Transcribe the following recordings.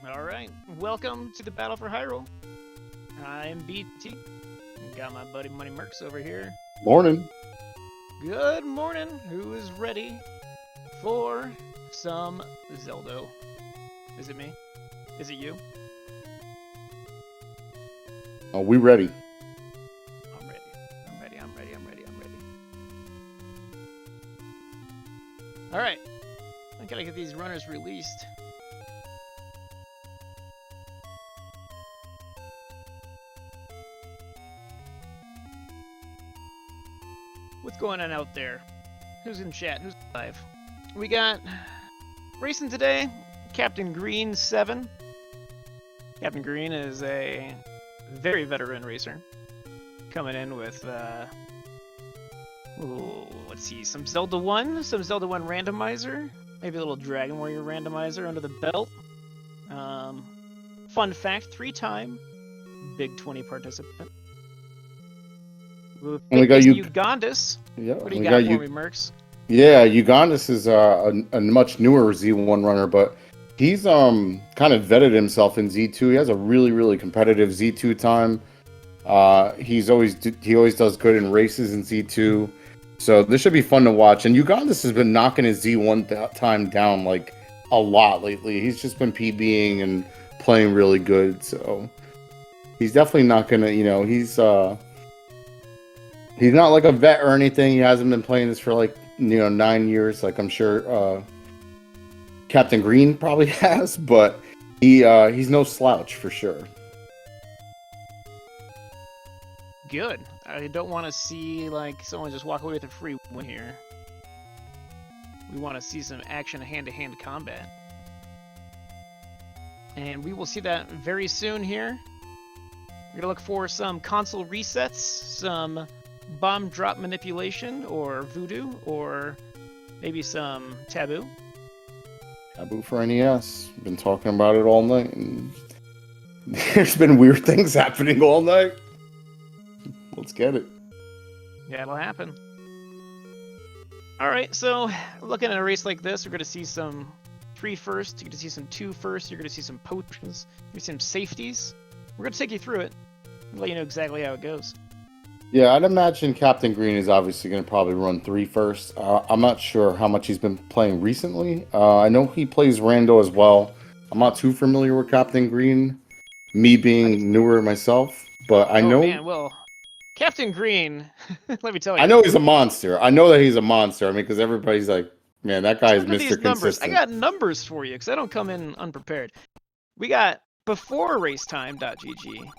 Alright, welcome to the Battle for Hyrule. I'm BT. Got my buddy Money Mercs over here. Morning. Good morning. Who is ready for some Zelda? Is it me? Is it you? Are we ready? I'm ready. I'm ready. I'm ready. I'm ready. I'm ready. Alright. I gotta get these runners released. What's going on out there? Who's in chat? Who's live? We got racing today, CaptainGreen7. Captain Green is a very veteran racer. Coming in with, let's see, some Zelda 1 randomizer, maybe a little Dragon Warrior randomizer under the belt. Fun fact, 3-time Big 20 participant. And we got ugondiss. Yeah, what do you got for me, Mercs? Yeah, ugondiss is a much newer Z1 runner, but he's kind of vetted himself in Z2. He has a really competitive Z2 time. He always does good in races in Z2. So this should be fun to watch. And ugondiss has been knocking his Z1 time down like a lot lately. He's just been PBing and playing really good. So he's definitely not gonna, he's not like a vet or anything. He hasn't been playing this for like 9 years, like I'm sure Captain Green probably has, but he's no slouch for sure. Good. I don't want to see like someone just walk away with a free win here. We want to see some action, hand-to-hand combat, and we will see that very soon here. We're gonna look for some console resets, some bomb drop manipulation, or voodoo, or maybe some taboo. Taboo for NES. Been talking about it all night, and there's been weird things happening all night. Let's get it. Yeah, it'll happen. Alright, so looking at a race like this, we're going to see some 3 firsts, you're going to see some 2 firsts, you're going to see some potions, you're going to see some safeties. We're going to take you through it and let you know exactly how it goes. Yeah, I'd imagine Captain Green is obviously going to probably run 3 first. I'm not sure how much he's been playing recently. I know he plays Rando as well. I'm not too familiar with Captain Green, me being newer myself, but I know... Man, well, Captain Green, let me tell you. I know he's a monster. I know that he's a monster. I mean, because everybody's like, man, that guy is Mr. Consistent. I got numbers for you, because I don't come in unprepared. We got before racetime.gg.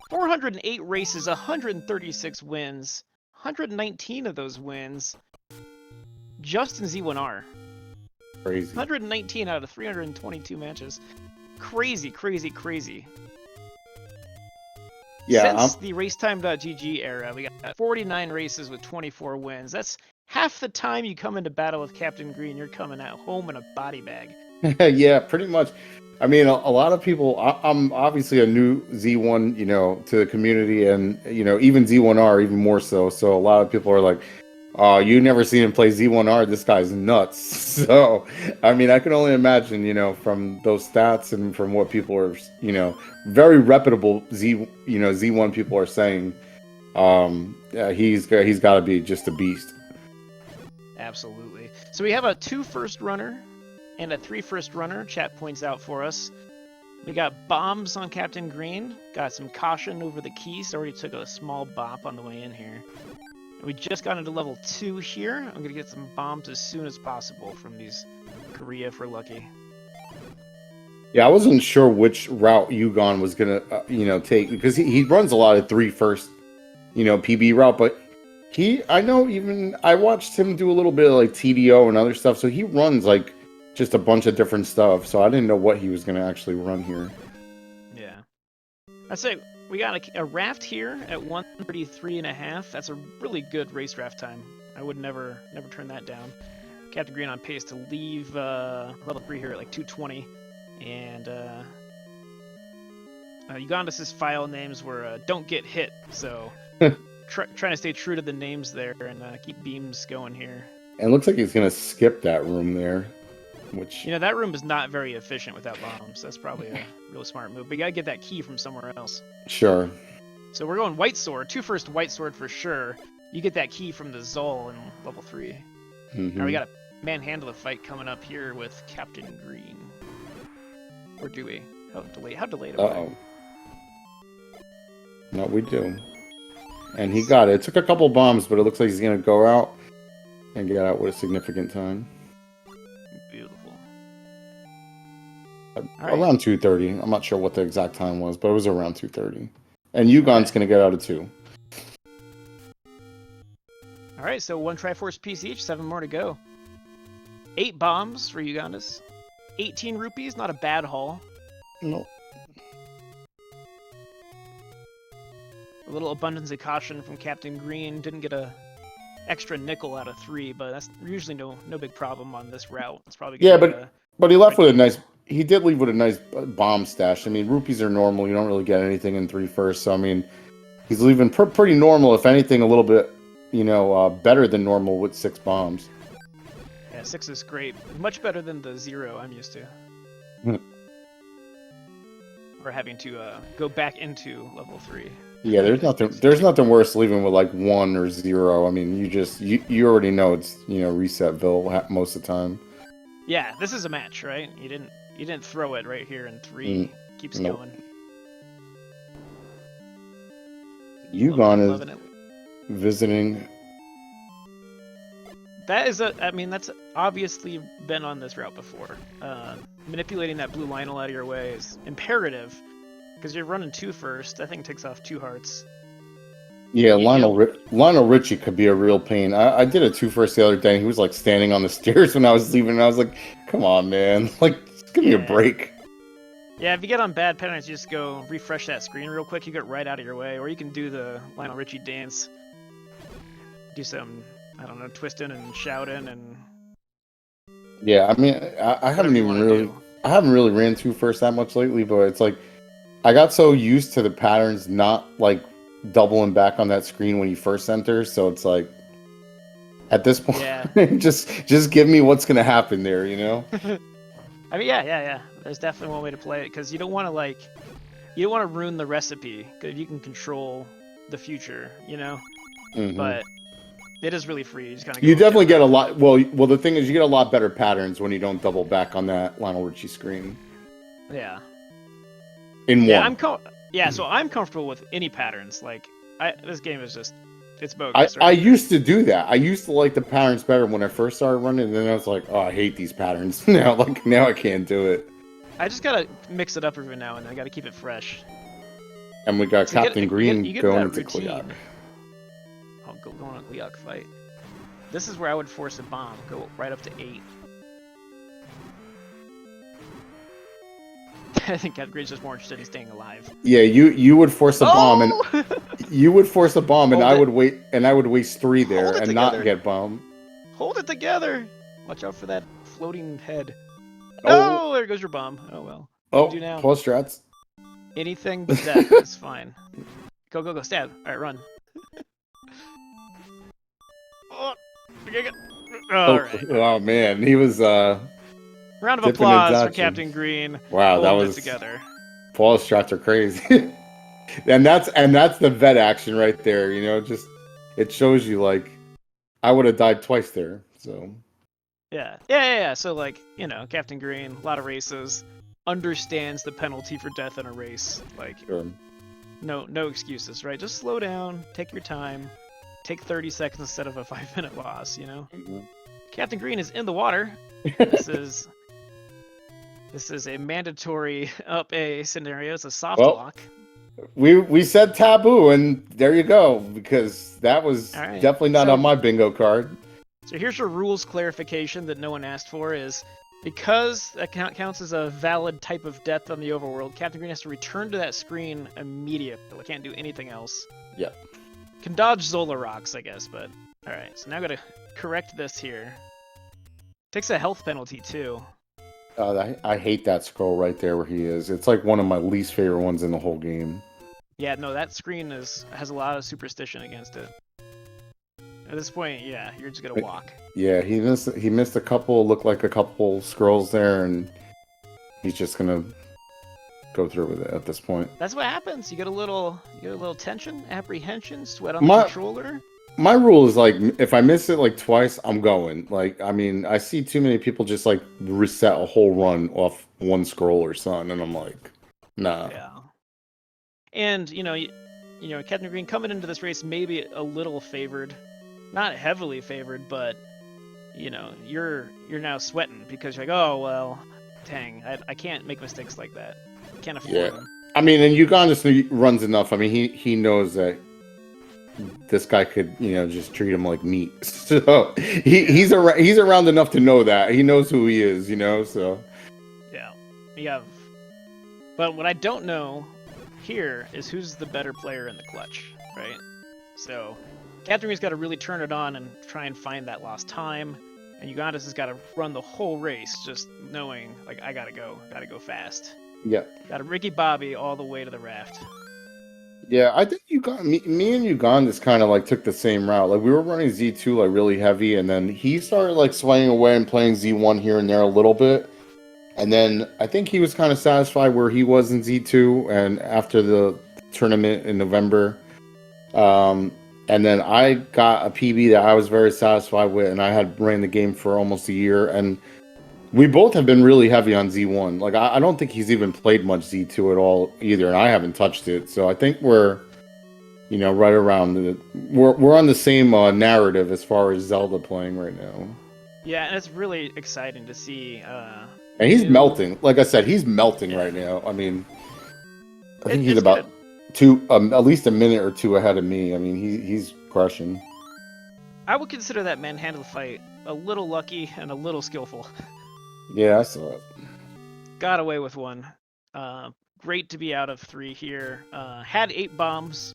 408 races, 136 wins, 119 of those wins just in Z1R. Crazy. 119 out of 322 matches. Crazy. Yeah, Since the racetime.gg era, we got 49 races with 24 wins. That's half the time you come into battle with Captain Green, you're coming out home in a body bag. Yeah, pretty much. I mean, a lot of people, I'm obviously a new Z1, to the community, and, even Z1R, even more so. So a lot of people are like, oh, you never seen him play Z1R. This guy's nuts. So, I mean, I can only imagine, from those stats and from what people are, very reputable Z1 people are saying, he's got to be just a beast. Absolutely. So we have a 2 first runner and a 3 first runner. Chat points out for us. We got bombs on Captain Green. Got some caution over the keys. Already took a small bop on the way in here. We just got into level 2 here. I'm going to get some bombs as soon as possible from these Korea if we're lucky. Yeah, I wasn't sure which route Ugon was going to, take, because he runs a lot of 3 first, PB route, but I watched him do a little bit of like TDO and other stuff, so he runs like just a bunch of different stuff, so I didn't know what he was going to actually run here. Yeah. I'd say we got a raft here at 133.5. That's a really good race raft time. I would never turn that down. Captain Green on pace to leave level 3 here at like 220. And Ugondiss's file names were Don't Get Hit, so trying to stay true to the names there and keep beams going here. And it looks like he's going to skip that room there. which You know, that room is not very efficient without bombs. That's probably a real smart move. But you gotta get that key from somewhere else. sure. So we're going white sword. 2 first white sword for sure. You get that key from the Zol in level 3. Now we got a manhandle the fight coming up here with Captain Green. Or do we? How delayed am I? Uh-oh. No, we do. And he got it. It took a couple bombs, but it looks like he's going to go out and get out with a significant time. Beautiful. Around 2:30. I'm not sure what the exact time was, but it was around 2:30. And Ugon's going to get out of 2. All right, so 1 Triforce piece each, 7 more to go. 8 bombs for ugondiss. 18 rupees, not a bad haul. No. A little abundance of caution from Captain Green. Didn't get a extra nickel out of 3, but that's usually no big problem on this route. It's probably but he left with a nice. He did leave with a nice bomb stash. I mean, rupees are normal. You don't really get anything in 3 first. So I mean, he's leaving pretty normal. If anything, a little bit, better than normal with 6 bombs. Yeah, 6 is great. Much better than the 0 I'm used to. Or having to go back into level 3. Yeah, there's nothing worse leaving with like 1 or 0. I mean, you already know it's Resetville most of the time. Yeah, this is a match, right? You didn't throw it right here in 3. Keeps going. Ugon is visiting. That's obviously been on this route before. Manipulating that blue Lionel out of your way is imperative, because you're running 2 first. That thing takes off 2 hearts. Yeah, Lionel Richie could be a real pain. I did a 2 first the other day, and he was like standing on the stairs when I was leaving, and I was like, come on, man. Like, just give me a break. Yeah, if you get on bad patterns, you just go refresh that screen real quick. You get right out of your way, or you can do the Lionel Richie dance. Do some, I don't know, twisting and shouting and... Yeah, I mean, I haven't really ran 2 first that much lately, but it's like, I got so used to the patterns not, like, doubling back on that screen when you first enter, so it's like, at this point, just give me what's gonna happen there, you know? I mean, yeah. There's definitely one way to play it, because you don't want to ruin the recipe, because you can control the future, you know? But it is really free. You definitely get a lot. Well, the thing is, you get a lot better patterns when you don't double back on that Lionel Richie screen. Yeah. So I'm comfortable with any patterns. Like, this game is just, it's bogus. I used to do that. I used to like the patterns better when I first started running, and then I was like, oh, I hate these patterns now. Like, now I can't do it. I just gotta mix it up every now and then. I gotta keep it fresh. And we got Captain Green going into Kliok. Going on a Kliok fight. This is where I would force a bomb. Go right up to 8. I think Captain Green's just more interested in staying alive. Yeah, you would force a bomb, and you would force a bomb, and I would waste 3 there and not get bombed. Hold it together. Watch out for that floating head. Oh, there goes your bomb. Oh well. Oh, do now? Plus strats. Anything but death is fine. Go, stab. All right, run. Oh man, he was round of applause for Captain Green. Wow, that was together. Paul's shots are crazy. and that's the vet action right there, you know, just it shows you like I would have died twice there. So Yeah. So like, you know, Captain Green, a lot of races, understands the penalty for death in a race. Like no excuses, right? Just slow down, take your time. Take 30 seconds instead of a 5-minute loss, you know? Captain Green is in the water. This is a mandatory up A scenario. It's a soft lock. We said taboo, and there you go, because that was definitely not on my bingo card. So here's your rules clarification that no one asked for is, because that counts as a valid type of death on the overworld, Captain Green has to return to that screen immediately. Can't do anything else. Yep. Can dodge Zola rocks, I guess, but... Alright, so now I gotta correct this here. Takes a health penalty, too. I hate that scroll right there where he is. It's like one of my least favorite ones in the whole game. Yeah, no, that screen has a lot of superstition against it. At this point, yeah, you're just gonna walk. Yeah, he missed a couple, looked like a couple scrolls there, and he's just gonna go through with it at this point. That's what happens. You get a little tension, apprehension, sweat on the controller. My rule is like, if I miss it like twice, I'm going. Like, I mean, I see too many people just like reset a whole run off one scroll or something, and I'm like, nah. Yeah. And you know, Captain Green coming into this race maybe a little favored, not heavily favored, but you know, you're now sweating because you're like, oh well, dang, I can't make mistakes like that. I can't afford them. I mean, and Ugondiss runs enough. I mean, he knows that this guy could, you know, just treat him like meat. So he's around enough to know that. He knows who he is, you know, so. Yeah. But what I don't know here is who's the better player in the clutch, right? So Captain Green's got to really turn it on and try and find that lost time. And Ugondiss has got to run the whole race just knowing, like, I gotta go fast. Yeah. Got to Ricky Bobby all the way to the raft. Yeah, I think me and Ugondiss kind of like took the same route. Like, we were running Z2 like really heavy, and then he started like swaying away and playing Z1 here and there a little bit. And then I think he was kind of satisfied where he was in Z2 and after the tournament in November. And then I got a PB that I was very satisfied with, and I had ran the game for almost a year, and we both have been really heavy on Z1. Like, I don't think he's even played much Z2 at all either, and I haven't touched it. So I think we're, you know, right around we're on the same narrative as far as Zelda playing right now. Yeah, and it's really exciting to see. And he's melting. Like I said, he's melting right now. I mean, I think he's about at least a minute or two ahead of me. I mean, he's crushing. I would consider that manhandle fight a little lucky and a little skillful. Yeah, I saw it. Got away with one. Great to be out of 3 here. Had 8 bombs.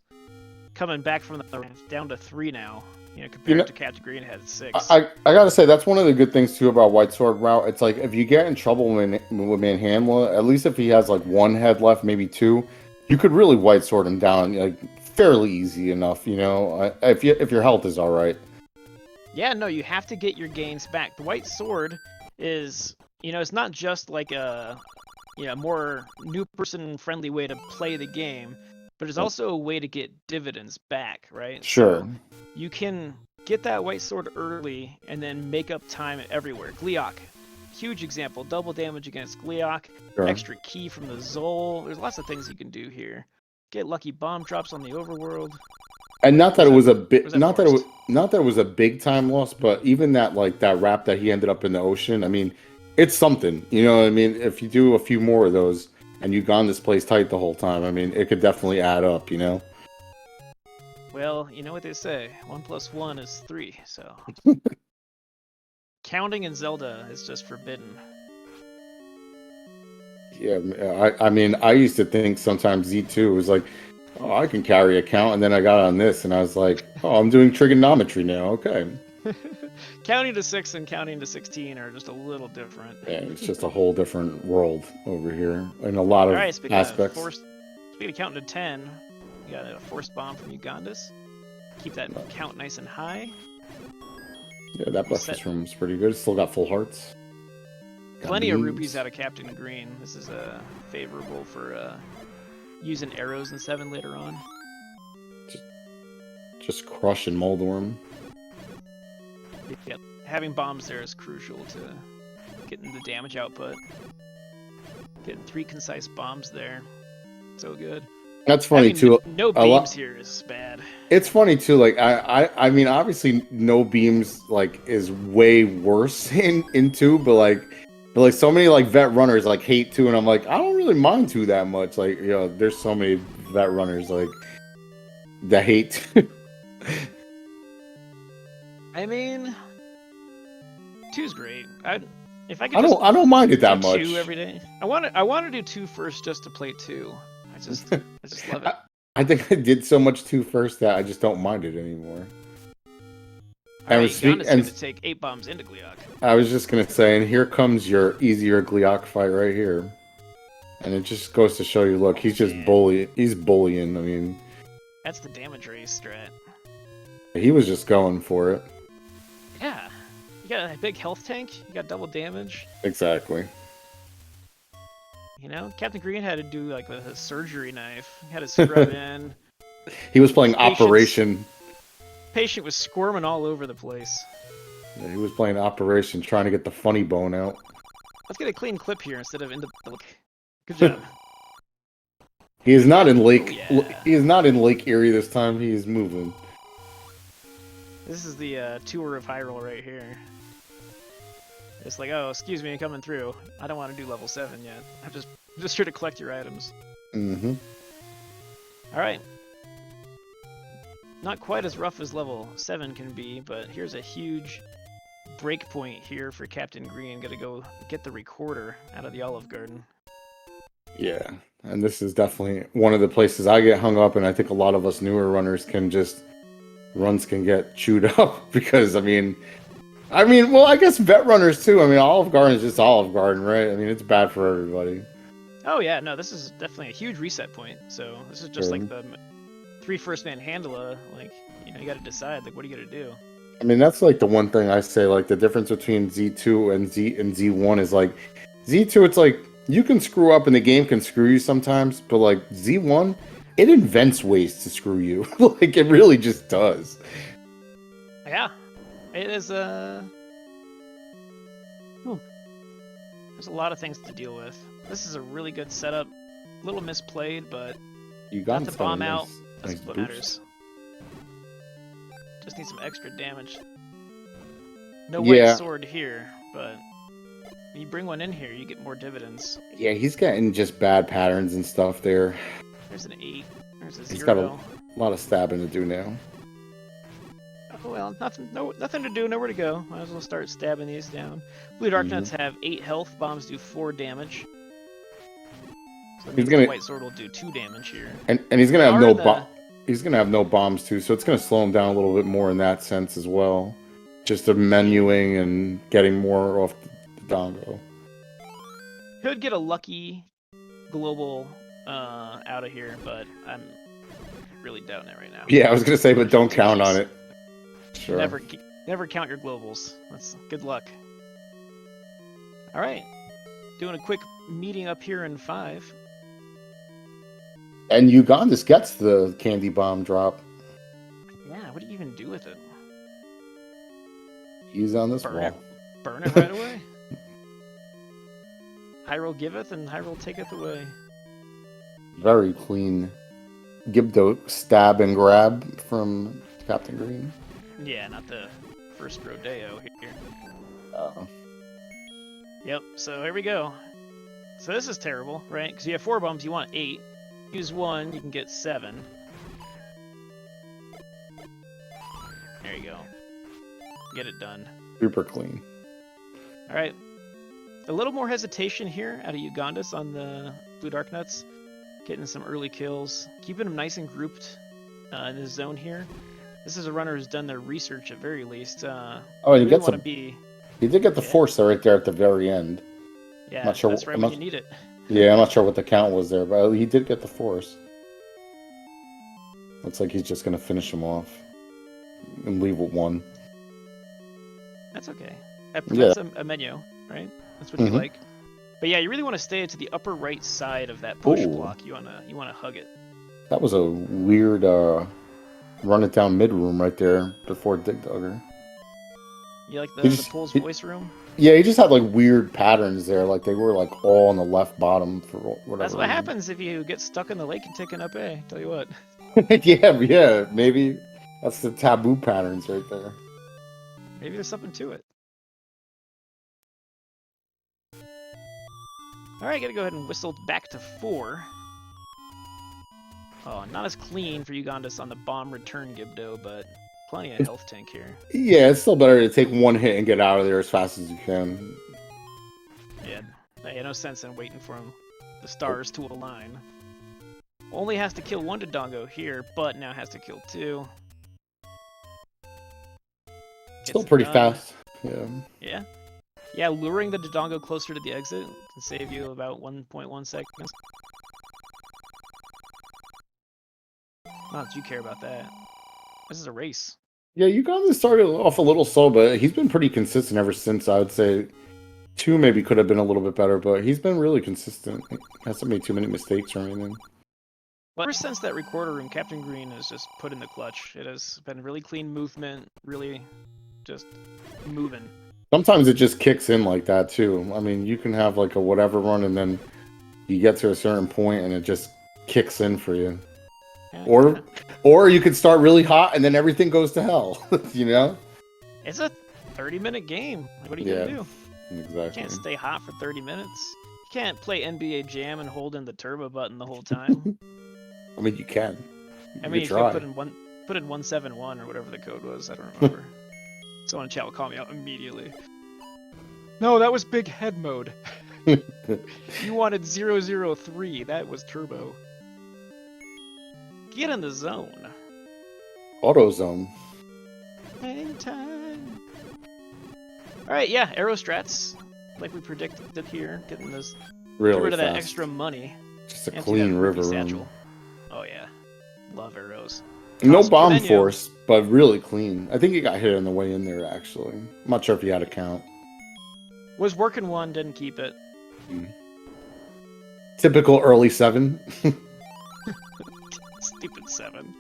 Coming back from the down to 3 now. You know, compared to Captain Green had 6. I gotta say, that's one of the good things too about White Sword route. It's like, if you get in trouble with Manhandla, at least if he has like 1 head left, maybe 2, you could really White Sword him down like fairly easy enough. You know, if your health is all right. Yeah, no, you have to get your gains back. The White Sword is, you know, it's not just like a, you know, more new person friendly way to play the game, but it's also a way to get dividends back, right? Sure. So you can get that White Sword early and then make up time everywhere. Gleeok, huge example. Double damage against Gleeok. Sure. Extra key from the Zol. There's lots of things you can do here. Get lucky bomb drops on the overworld. And not that it was a big, not that it was a big time loss, but even that rap that he ended up in the ocean. I mean, it's something. You know what I mean? If you do a few more of those and Ugondiss plays tight the whole time, I mean, it could definitely add up. You know. Well, you know what they say, 1 + 1 is 3, so... Counting in Zelda is just forbidden. Yeah, I mean, I used to think sometimes Z2 was like, oh, I can carry a count, and then I got on this, and I was like, oh, I'm doing trigonometry now, okay. Counting to 6 and counting to 16 are just a little different. Yeah, it's just a whole different world over here, in a lot of aspects. Speaking of counting to 10... You got a force bomb from Ugondiss. Keep that count nice and high. Yeah, that breakfast room's pretty good. Still got full hearts. Plenty of rupees out of Captain Green. This is favorable for using arrows in 7 later on. Just crushing Moldorm. Yep. Having bombs there is crucial to getting the damage output. Getting 3 concise bombs there. So good. That's funny too. No beams here is bad. It's funny too. Like I mean, obviously, no beams like is way worse in 2, but like so many like vet runners like hate 2, and I'm like, I don't really mind 2 that much. Like, you know, there's so many vet runners like that hate. I mean, 2's great. I don't mind it that much. 2 every day. I want to do 2 first just to play 2. I just love it. I think I did so much 2 first that I just don't mind it anymore. And to take 8 bombs into Gleeok. I was just gonna say, and here comes your easier Gleeok fight right here, and it just goes to show you. Look, he's just bullying. He's bullying. I mean, that's the damage race strat. He was just going for it. Yeah. You got a big health tank. You got double damage. Exactly. You know, Captain Green had to do like with a surgery knife. He had to scrub in. He was playing Patience. Operation. Patient was squirming all over the place. Yeah, he was playing Operation, trying to get the funny bone out. Let's get a clean clip here instead of into the look. Good job. He is not in Lake. Oh, yeah. He is not in Lake Erie this time. He is moving. This is the tour of Hyrule right here. It's like, oh, excuse me, coming through. I don't want to do level 7 yet. I'm just here to collect your items. Mm-hmm. All right. Not quite as rough as level 7 can be, but here's a huge break point here for Captain Green. Gotta go get the recorder out of the Olive Garden. Yeah, and this is definitely one of the places I get hung up, and I think a lot of us newer runners can runs can get chewed up because I mean, well, I guess vet runners too. I mean, Olive Garden is just Olive Garden, right? I mean, it's bad for everybody. Oh yeah, no, this is definitely a huge reset point. So this is just like the 3 first man handler. Like, you know, you got to decide like what are you gonna do. I mean, that's like the one thing I say. Like the difference between Z2 and Z1 is like Z2. It's like you can screw up and the game can screw you sometimes, but like Z1, it invents ways to screw you. Like it really just does. Yeah, it is there's a lot of things to deal with. This is a really good setup. A little misplayed, but You got not to bomb out. That's nice what boost. matters. Just need some extra damage. No white Yeah. sword here, but when you bring one in here, you get more dividends. Yeah, he's getting just bad patterns and stuff there. There's an 8. There's a 0. He's got a lot of stabbing to do now. Oh, well, nothing to do, nowhere to go. Might as well start stabbing these down. Blue Dark Nuts have 8 health. Bombs do 4 damage. So that means the white sword will do 2 damage here. And he's gonna have he's gonna have no bombs too, so it's gonna slow him down a little bit more in that sense as well. Just the menuing and getting more off the dongo. Could get a lucky global out of here, but I'm really doubting it right now. Yeah, I was gonna say, but don't count on it. Sure. Never count your globals. That's good luck. All right, doing a quick meeting up here in 5. And Ugondiss gets the candy bomb drop. Yeah, what do you even do with it? He's on this Burn wall. Burn it right away. Hyrule giveth and Hyrule taketh away. Very clean Gibdo stab and grab from Captain Green. Yeah, not the first rodeo here. Uh-oh. Yep, so here we go. So this is terrible, right? Because you have 4 bombs, you want 8. Use 1, you can get 7. There you go. Get it done. Super clean. Alright. A little more hesitation here out of Ugondiss on the Blue Dark Nuts. Getting some early kills. Keeping them nice and grouped in this zone here. This is a runner who's done their research at very least. Oh, and he gets He did get the force right there at the very end. Yeah, not sure, that's right when you need it. Yeah, I'm not sure what the count was there, but he did get the force. Looks like he's just going to finish him off and leave with 1. That's okay. That prevents a menu, right? That's what you like. But yeah, you really want to stay to the upper right side of that push block. You wanna hug it. That was a weird run it down mid room right there before Dig Dugger. You like the Pool's voice room? Yeah, he just had like weird patterns there, like they were like all on the left bottom for whatever. That's what happens if you get stuck in the lake and taking up A. Tell you what. yeah, maybe that's the taboo patterns right there. Maybe there's something to it. Alright, gotta go ahead and whistle back to 4. Oh, not as clean for Ugondiss on the bomb return Gibdo, but plenty of health tank here. Yeah, it's still better to take 1 hit and get out of there as fast as you can. Yeah, no sense in waiting for the stars to align. Only has to kill 1 Dodongo here, but now has to kill 2. Still pretty fast. Yeah. Yeah, luring the Dodongo closer to the exit can save you about 1.1 seconds. Not that you care about that. This is a race. Yeah, Uganda started off a little slow, but he's been pretty consistent ever since. I would say 2 maybe could have been a little bit better, but he's been really consistent. He hasn't made too many mistakes or anything. Well, ever since that recorder room, Captain Green has just put in the clutch. It has been really clean movement, really just moving. Sometimes it just kicks in like that too. I mean, you can have like a whatever run, and then you get to a certain point, and it just kicks in for you. Yeah, Or you could start really hot, and then everything goes to hell. You know? it's a 30-minute game. Like, what are you gonna do? Exactly. You can't stay hot for 30 minutes. You can't play NBA Jam and hold in the turbo button the whole time. I mean, you can. I mean, if you put in 171 or whatever the code was, I don't remember. Someone in chat will call me out immediately. No, that was big head mode. You wanted 003. That was turbo. Get in the zone. Auto zone. Hang time. All right, yeah, arrow strats, like we predicted here, getting those. Really get rid of that fast. extra money. Just a Empty clean that river rupee room. satchel. Oh yeah, love arrows. No Awesome bomb menu. force, but really clean. I think he got hit on the way in there, actually. I'm not sure if he had a count. Was working one, didn't keep it. Typical early 7. Stupid 7.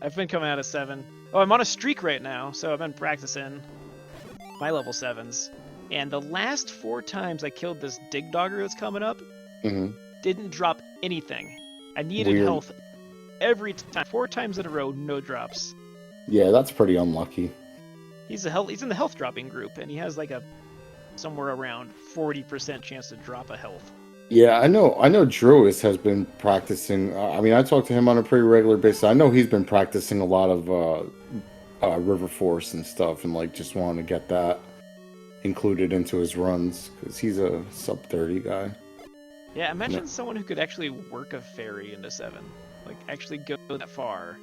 I've been coming out of 7. Oh, I'm on a streak right now, so I've been practicing my level 7s. And the last 4 times I killed this dig dogger that's coming up, didn't drop anything. I needed Weird. health every time. 4 times in a row, no drops. Yeah, that's pretty unlucky. He's in the health dropping group, and he has like a somewhere around 40% chance to drop a health. Yeah, I know Druis has been practicing. I mean, I talk to him on a pretty regular basis. I know he's been practicing a lot of River Force and stuff, and like just wanting to get that included into his runs because he's a sub 30 guy. Yeah, imagine someone who could actually work a ferry into 7. Like, actually go that far.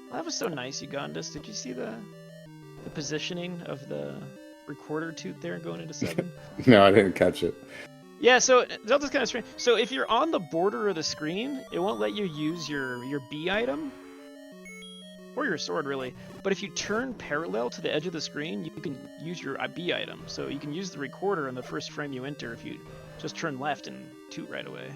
Well, that was so nice, Ugondiss. Did you see the positioning of the recorder toot there going into 7? No, I didn't catch it. Yeah, so Zelda's kind of strange. So if you're on the border of the screen, it won't let you use your B item. Or your sword, really. But if you turn parallel to the edge of the screen, you can use your B item. So you can use the recorder in the first frame you enter if you just turn left and toot right away.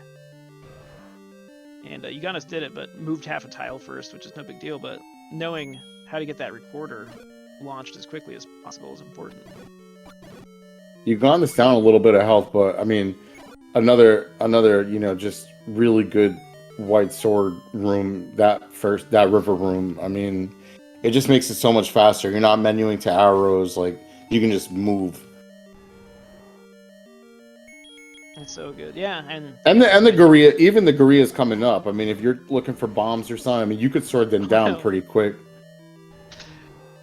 And Ugondiss did it, but moved half a tile first, which is no big deal. But knowing how to get that recorder launched as quickly as possible is important. You've gone this down a little bit of health, but I mean, another, just really good white sword room. That river room. I mean, it just makes it so much faster. You're not menuing to arrows. Like you can just move. It's so good, yeah, and the Gorilla, even the Gorilla's coming up. I mean, if you're looking for bombs or something, I mean, you could sword them down pretty quick.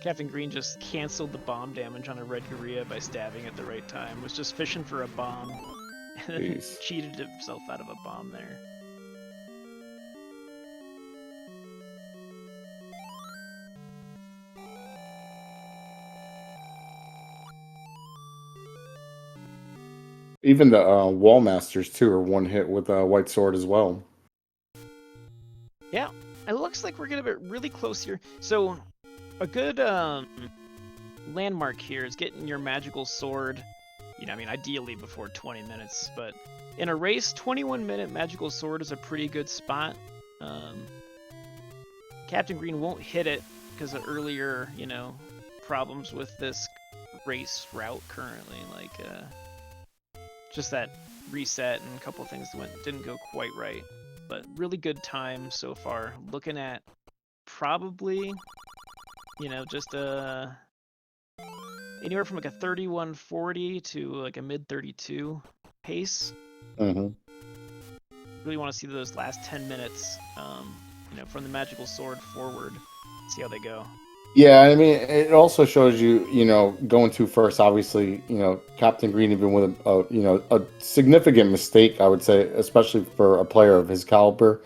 Captain Green just canceled the bomb damage on a red Gorilla by stabbing at the right time. Was just fishing for a bomb, and then cheated himself out of a bomb there. Even the wall masters too are one hit with a white sword as well. Yeah, it looks like we're gonna be really close here. So a good landmark here is getting your magical sword. I mean, ideally before 20 minutes, but in a race, 21-minute magical sword is a pretty good spot. Captain Green won't hit it because of earlier, problems with this race route currently, like just that reset and a couple of things didn't go quite right. But really good time so far. Looking at probably, just anywhere from like a 31:40 to like a mid 32 pace. Really want to see those last 10 minutes, from the magical sword forward. See how they go. Yeah, I mean, it also shows you, going to first. Obviously, Captain Green, even with a significant mistake, I would say, especially for a player of his caliber,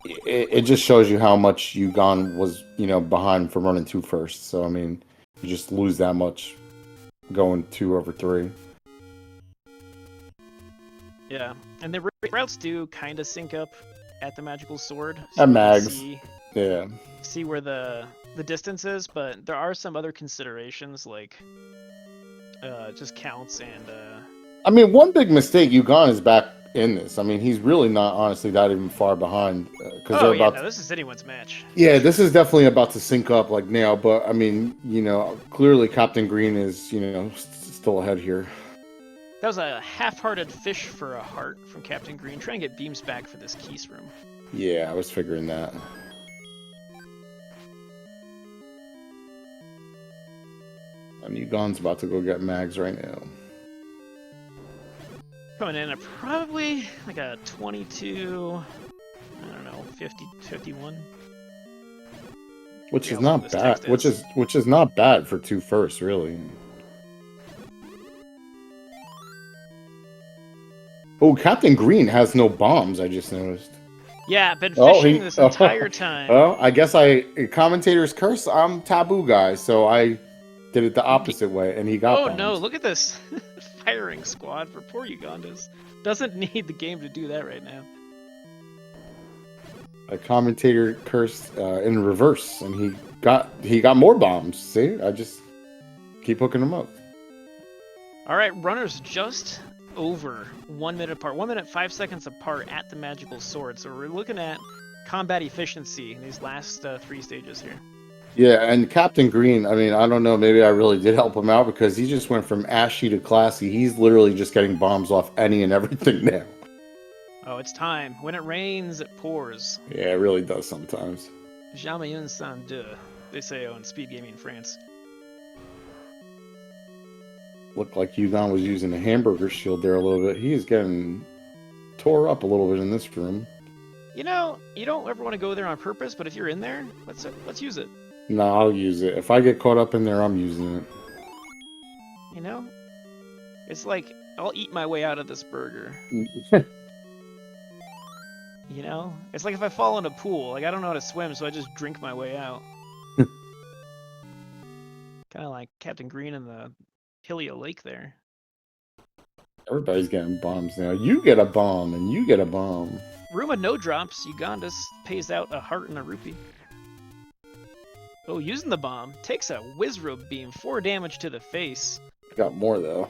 it just shows you how much Ugon was, behind for running 2 first. So I mean, you just lose that much going 2 over 3. Yeah, and the routes do kind of sync up at the magical sword. At you can Mags. Yeah. see where the distance is, but there are some other considerations like just counts and I mean, one big mistake, Ugon is back in this. I mean, he's really not honestly that even far behind because they're about. No, this is anyone's match. Yeah, this is definitely about to sync up like now. But I mean, clearly Captain Green is still ahead here. That was a half-hearted fish for a heart from Captain Green, trying to get beams back for this Keys room. Yeah, I was figuring that. And Ugon's about to go get Mags right now. Coming in at probably like a 22, I don't know, 50, 51. Which is not bad. Which is not bad for 2 firsts, really. Oh, Captain Green has no bombs, I just noticed. Yeah, been fishing this entire time. Oh, I guess commentator's curse, I'm taboo guy, so I did it the opposite way, and he got bombs. No, look at this firing squad for poor Ugondiss. Doesn't need the game to do that right now. A commentator cursed in reverse, and he got more bombs. See, I just keep hooking them up. All right, runners just over 1 minute apart, 1 minute 5 seconds apart at the magical sword. So we're looking at combat efficiency in these last 3 stages here. Yeah, and Captain Green, I mean, I don't know, maybe I really did help him out because he just went from ashy to classy. He's literally just getting bombs off any and everything now. Oh, it's time. When it rains, it pours. Yeah, it really does sometimes. Jamais un sans deux, they say in SpeedGaming France. Looked like Ugon was using a hamburger shield there a little bit. He is getting tore up a little bit in this room. You know, you don't ever want to go there on purpose, but if you're in there, let's use it. No, I'll use it. If I get caught up in there, I'm using it. You know? It's like, I'll eat my way out of this burger. You know? It's like if I fall in a pool, like I don't know how to swim, so I just drink my way out. Kind of like Captain Green in the Hylia Lake there. Everybody's getting bombs now. You get a bomb, and you get a bomb. Room of no drops, Ugondiss pays out a heart and a rupee. Oh, using the bomb. Takes a Wizrobe beam, 4 damage to the face. Got more, though.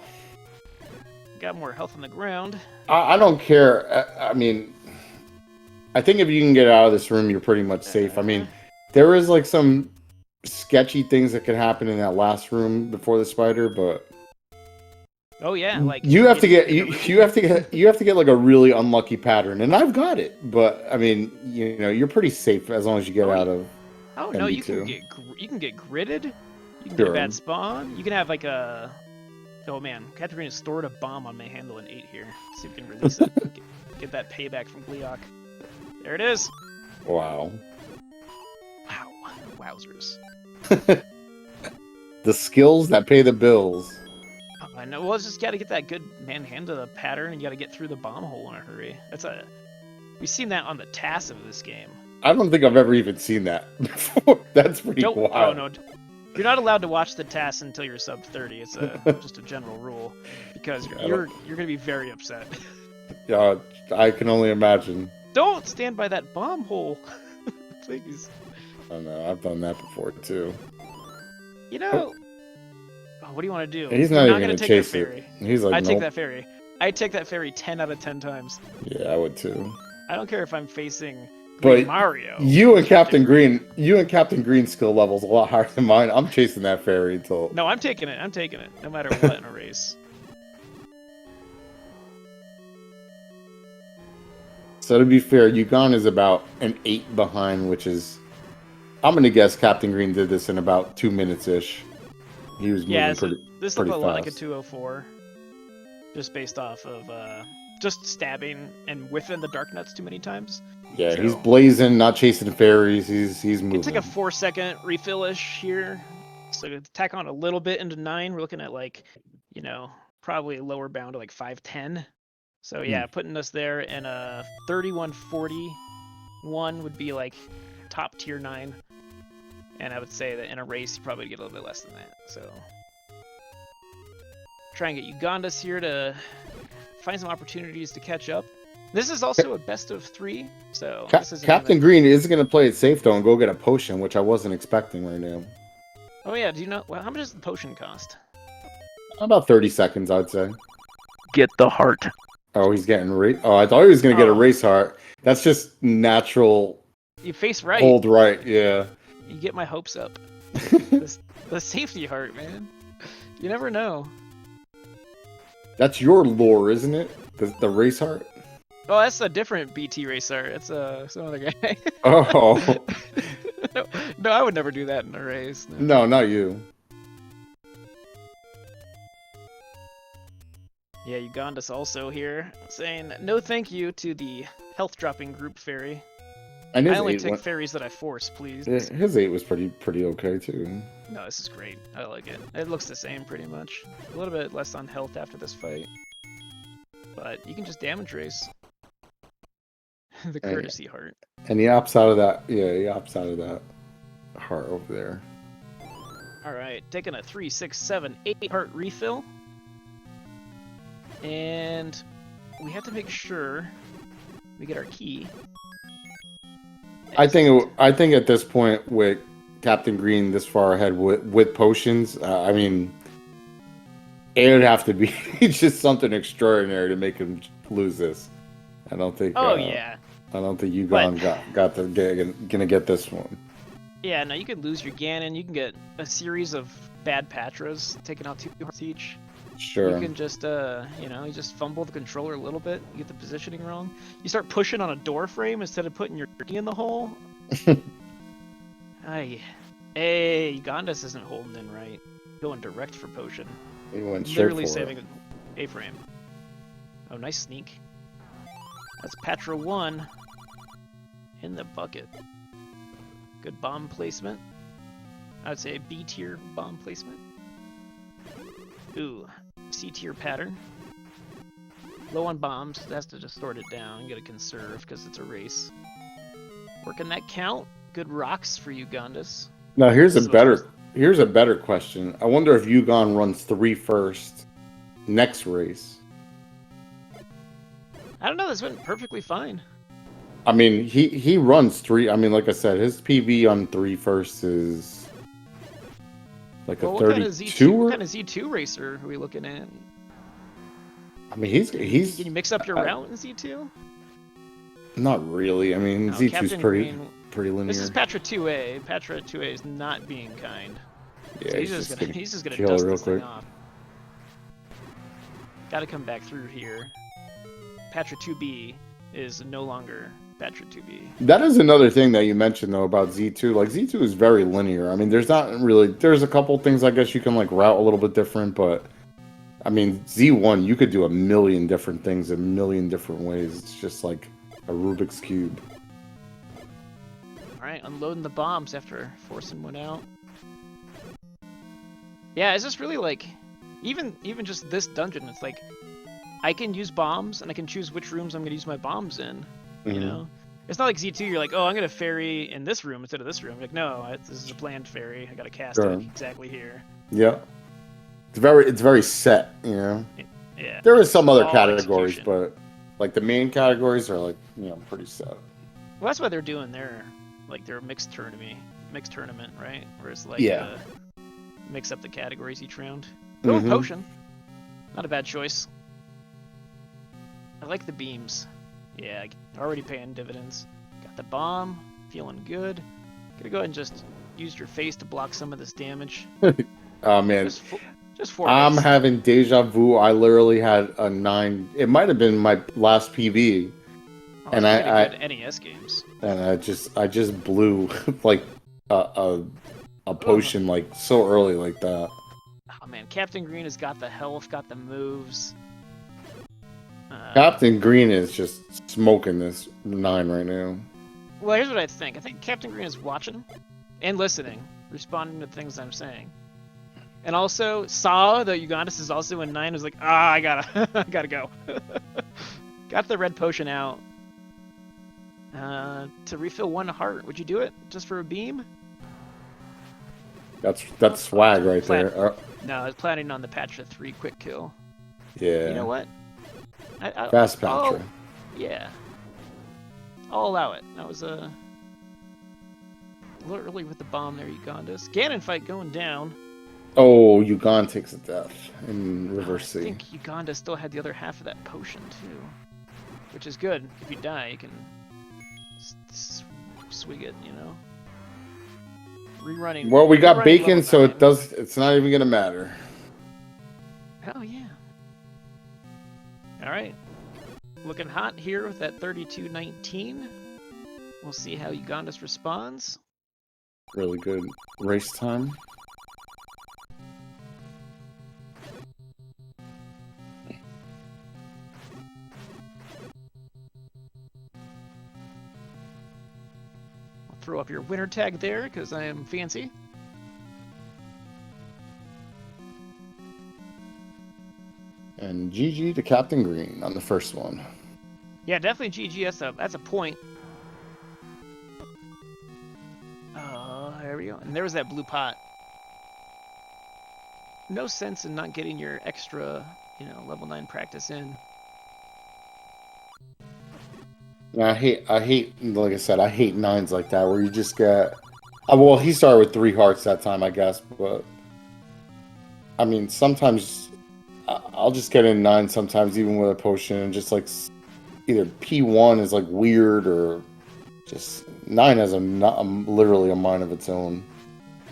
Got more health on the ground. I don't care. I mean, I think if you can get out of this room, you're pretty much safe. I mean, there is like some sketchy things that could happen in that last room before the spider, but oh yeah, like you have to get like a really unlucky pattern, and I've got it. But I mean, you're pretty safe as long as you get out of. Oh no, you can get gridded. You can Sure. get a bad spawn. You can have like a. Oh man, Captain Green has stored a bomb on my handle in 8 here. See if we can release it. Get that payback from Gleeok. There it is. Wow. Wow. Wowzers. The skills that pay the bills. I know. Well, it's just got to get that good man-hand to the pattern, and you got to get through the bomb hole in a hurry. We've seen that on the TAS of this game. I don't think I've ever even seen that before. That's pretty wild. Oh no, you're not allowed to watch the TAS until you're sub 30. It's just a general rule because you're gonna be very upset. Yeah, I can only imagine. Don't stand by that bomb hole, please. I know, I've done that before too. You know, what do you want to do? He's not even gonna chase it. He's like, I take nope. that ferry. I take that ferry 10 out of 10 times. Yeah, I would too. I don't care if I'm facing But Mario. You and Captain Green's skill level's a lot higher than mine. I'm chasing that fairy until. No, I'm taking it. No matter what in a race. So to be fair, Ugon is about an 8 behind, which is, I'm gonna guess Captain Green did this in about 2 minutes ish. He was moving this pretty looked a lot like a fast. 204, just based off of just stabbing and whiffing the dark nuts too many times. Yeah, So- he's blazing, not chasing fairies. He's moving. It's like a 4-second refill-ish here. So to tack on a little bit into 9, we're looking at like, probably a lower bound of like 510. So yeah, putting us there in a 3141 would be like top tier 9. And I would say that in a race, you probably get a little bit less than that. So try and get Ugondiss here to find some opportunities to catch up. This is also a best of 3, so this isn't Captain even... Green is going to play it safe though and go get a potion, which I wasn't expecting right now. Oh yeah, do you know? Well, how much does the potion cost? About 30 seconds, I'd say. Get the heart. Oh, he's getting Oh, I thought he was going to get a Oh. race heart. That's just natural. You face right. Hold right, yeah. You get my hopes up. The safety heart, man. You never know. That's your lore, isn't it? The race heart? Oh, that's a different BT race heart. That's some other guy. Oh. No, I would never do that in a race. No, not you. Yeah, Ugondiss also here, saying no thank you to the health dropping group fairy. And I only take fairies that I force, please. His 8 was pretty okay too. No, this is great. I like it. It looks the same pretty much. A little bit less on health after this fight. But you can just damage race. The courtesy heart. And he opts out of that. Yeah, he opts out of that heart over there. Alright, taking a 3, 6, 7, 8 heart refill. And we have to make sure we get our key. I think at this point with Captain Green this far ahead with potions, I mean, it would have to be just something extraordinary to make him lose this. I don't think. Oh yeah. I don't think Ugon gonna get this one. Yeah, no, you could lose your Ganon. You can get a series of bad Patras, taking out 2 hearts each. Sure. You can just, you just fumble the controller a little bit. You get the positioning wrong. You start pushing on a door frame instead of putting your key in the hole. Hey, Ugondiss isn't holding in right. Going direct for potion. He went straight Literally for saving it. a frame. Oh, nice sneak. That's Patra 1 in the bucket. Good bomb placement. I would say B tier bomb placement. Ooh, C tier pattern. Low on bombs, has to just sort it down. You gotta conserve because it's a race. Working that count. Good rocks for Ugondiss. Now here's a better question. I wonder if Ugon runs 3 first next race. I don't know. This went perfectly fine. I mean, he runs 3. I mean, like I said, his PB on 3 first is like a 32. What kind of Z2 racer are we looking at? I mean, he's. Can you mix up your route in Z2? Not really. I mean, No, Z2's pretty linear. This is Patra 2A. Patra 2A is not being kind. Yeah, So he's just gonna kill dust it real this thing quick. off. Gotta come back through here. Patra 2B is no longer Patra 2B. That is another thing that you mentioned though about Z2. Like Z2 is very linear. I mean, there's a couple things I guess you can like route a little bit different, but I mean Z1 you could do a million different things a million different ways. It's just like a Rubik's Cube. Alright, unloading the bombs after forcing one out. Yeah, it's just really like even just this dungeon, it's like I can use bombs and I can choose which rooms I'm gonna use my bombs in. You know? It's not like Z2, you're like, oh, I'm gonna ferry in this room instead of this room. You're like, no, this is a planned ferry. I gotta cast it exactly here. Yeah. It's very set, you know? Yeah. There is some other All categories, execution. but like the main categories are like, pretty set. Well, that's why they're doing their mixed tournament, right? Where it's like mix up the categories each round. Go with potion. Not a bad choice. I like the beams. Yeah, already paying dividends. Got the bomb, feeling good. Gonna go ahead and just use your face to block some of this damage. Oh man, just 4 I'm hits. having deja vu. I literally had a 9. It might have been my last PB, and I good NES games. And I just blew like a potion like so early like that. Oh man, Captain Green has got the health, got the moves. Captain Green is just smoking this 9 right now. Well, here's what I think. I think Captain Green is watching and listening, responding to things I'm saying. And also saw that Ugondiss is also in 9, was like, I gotta go. Got the red potion out. To refill 1 heart, would you do it just for a beam? That's swag right there. No, I was planning on the Patra 3 quick kill. Yeah. You know what? Fast Patra. Yeah. I'll allow it. That was a little early with the bomb there, Ugondiss. Ganon fight going down. Oh, Ugon takes a death in reverse C. I think Uganda still had the other half of that potion too, which is good. If you die, you can swig it, you know. Rerunning. Well, we got rerunning bacon, level so 9. it's not even gonna matter. Hell yeah. All right, looking hot here with that 32-19. We'll see how Uganda's responds. Really good race time. Throw up your winner tag there because I am fancy. And GG to Captain Green on the first one. Yeah, definitely GG. That's a point. There we go. And there was that blue pot. No sense in not getting your extra, you know, level 9 practice in. I hate, like I said, I hate 9s like that where you just get. Well, he started with 3 hearts that time, I guess, but I mean, sometimes I'll just get in 9 sometimes, even with a potion, and just like either P1 is like weird or just 9 has literally a mind of its own.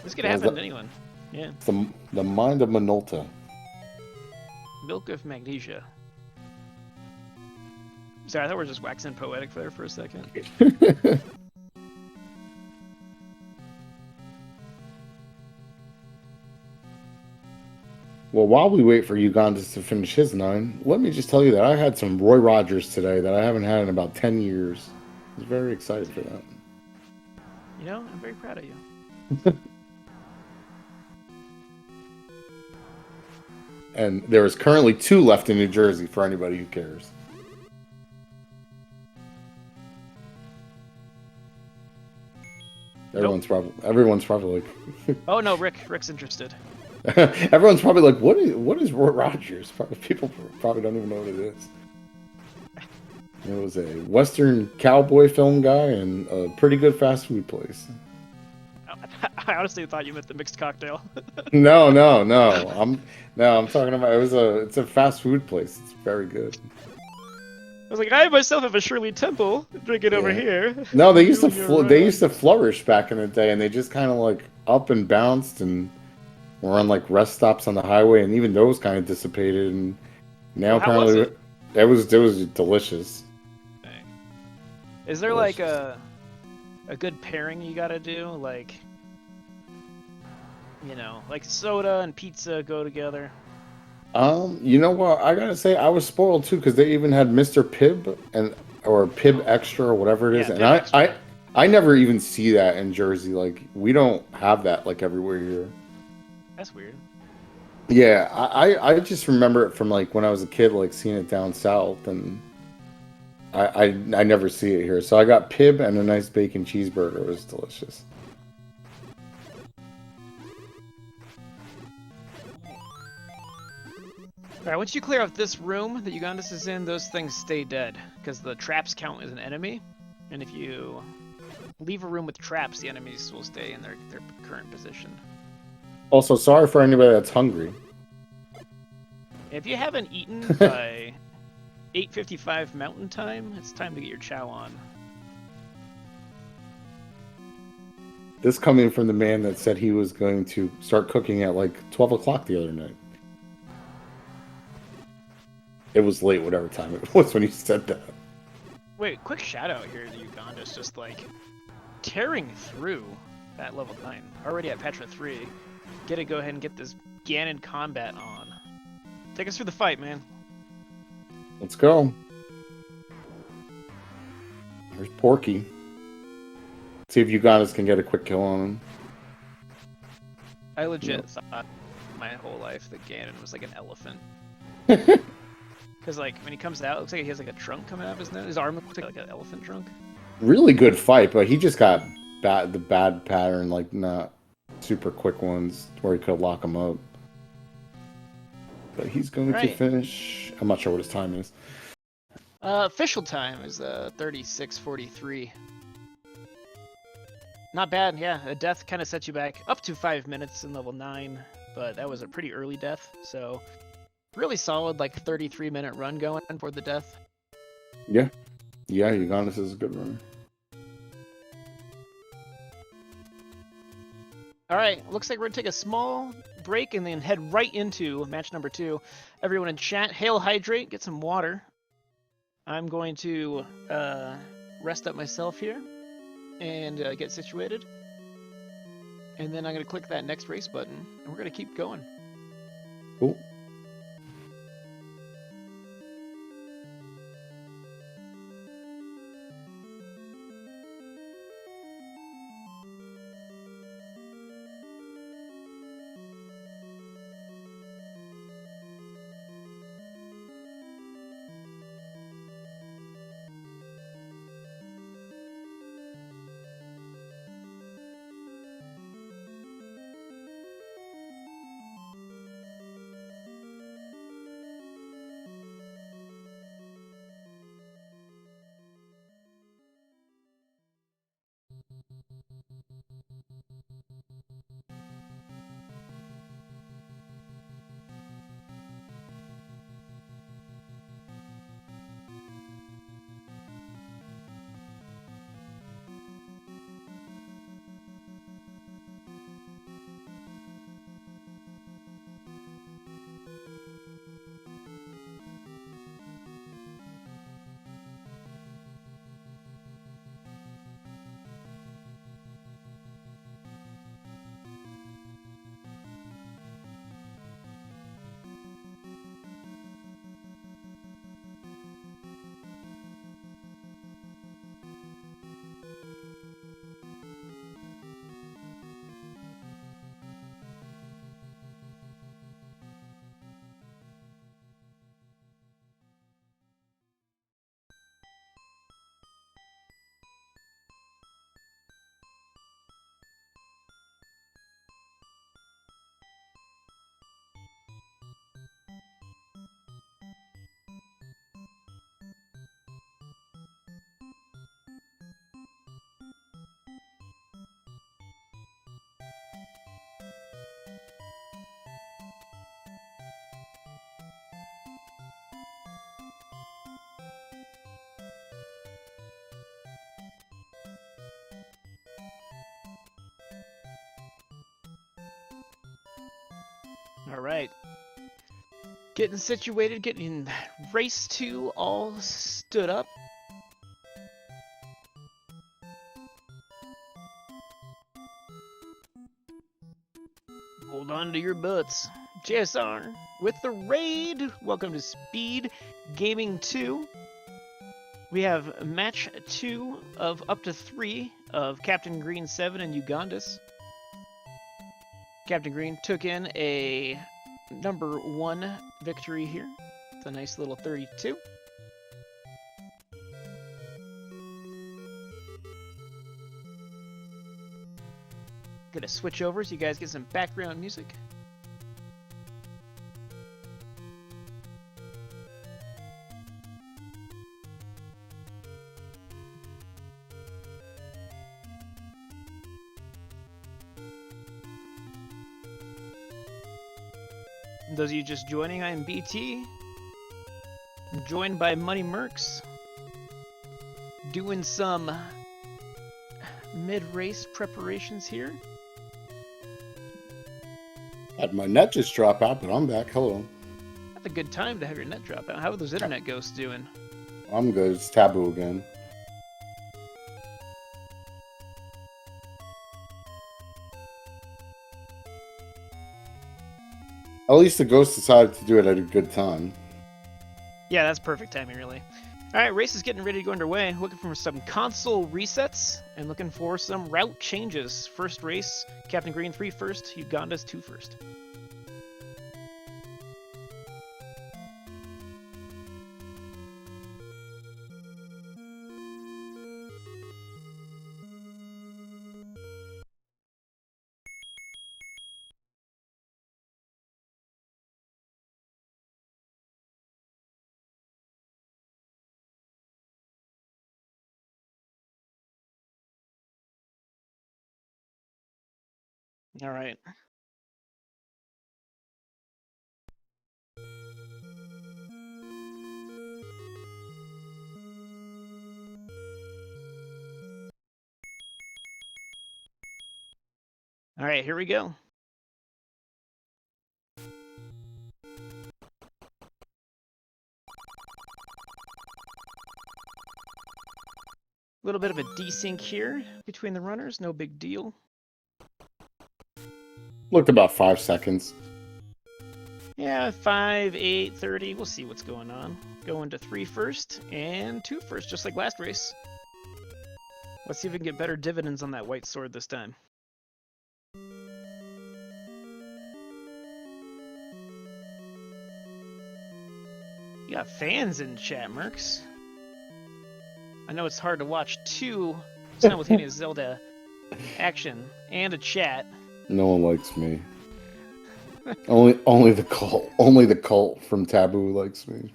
This could happen to anyone. Yeah. It's the mind of Minolta. Milk of magnesia. Sorry, I thought we were just waxing poetic there for a second. Well, while we wait for Ugandas to finish his 9, let me just tell you that I had some Roy Rogers today that I haven't had in about 10 years. I was very excited for that. You know, I'm very proud of you. And there is currently 2 left in New Jersey for anybody who cares. Everyone's probably like Oh no, Rick's interested. everyone's probably like, what is Roy Rogers? People probably don't even know what it is. It was a Western cowboy film guy and a pretty good fast food place. I honestly thought you meant the mixed cocktail. No. I'm talking about it's a fast food place. It's very good. I was like, I myself have a Shirley Temple. Drink it over here. No, they used to flourish back in the day, and they just kind of like up and bounced, and were on like rest stops on the highway, and even those kind of dissipated. And now apparently, it was delicious. Dang. Is there like a good pairing you gotta do, like, you know, like soda and pizza go together? You know what? I gotta say, I was spoiled too because they even had Mr. Pibb or Pibb Extra or whatever it is, and I never even see that in Jersey. Like, we don't have that like everywhere here. That's weird. Yeah, I just remember it from like when I was a kid, like seeing it down south, and I never see it here. So I got Pibb and a nice bacon cheeseburger. It was delicious. Alright, once you clear out this room that Ugandas is in, those things stay dead, because the traps count as an enemy, and if you leave a room with traps, the enemies will stay in their current position. Also, sorry for anybody that's hungry. If you haven't eaten by 8:55 Mountain Time, it's time to get your chow on. This coming from the man that said he was going to start cooking at like 12 o'clock the other night. It was late, whatever time it was when he said that. Wait, quick shout out here to Uganda's just like tearing through that level 9. Already at Petra 3. Get to go ahead and get this Ganon combat on. Take us through the fight, man. Let's go. There's Porky. See if Ugandas can get a quick kill on him. I legit thought my whole life that Ganon was like an elephant. Because like when he comes out, it looks like he has like a trunk coming out of his nose. His arm looks like an elephant trunk. Really good fight, but he just got the bad pattern, like not super quick ones where he could lock him up. But he's going to finish. I'm not sure what his time is. Official time is 36:43. Not bad, yeah. A death kind of sets you back up to 5 minutes in level 9, but that was a pretty early death, so really solid, like 33-minute run going for the death. Yeah, Ugondiss is a good runner. All right, looks like we're gonna take a small break and then head right into match number 2. Everyone in chat, hail, hydrate, get some water. I'm going to rest up myself here and get situated. And then I'm going to click that next race button, and we're going to keep going. Cool. All right. Getting situated, getting race 2 all stood up. Hold on to your butts. JSR with the raid. Welcome to Speed Gaming 2. We have match 2 of up to 3 of CaptainGreen7 and Ugondiss. Captain Green took in a number 1 victory here. It's a nice little 32. Gonna switch over so you guys get some background music. Those of you just joining, I am BT. I'm joined by Money Mercs. Doing some mid-race preparations here. Had my net just drop out, but I'm back. Hello. That's a good time to have your net drop out. How are those internet ghosts doing? I'm good. It's taboo again. At least the ghost decided to do it at a good time. Yeah, that's perfect timing, really. All right, race is getting ready to go underway. Looking for some console resets and looking for some route changes. First race, Captain Green 3 first, Ugondiss 2 first. All right. All right, here we go. A little bit of a desync here between the runners, no big deal. Looked about 5 seconds. Yeah, 5, 8, 30. We'll see what's going on. Going to 3 first and 2 first, just like last race. Let's see if we can get better dividends on that white sword this time. You got fans in chat, Mercs. I know it's hard to watch 2 simultaneous Zelda action and a chat. No one likes me. only the cult from Taboo likes me.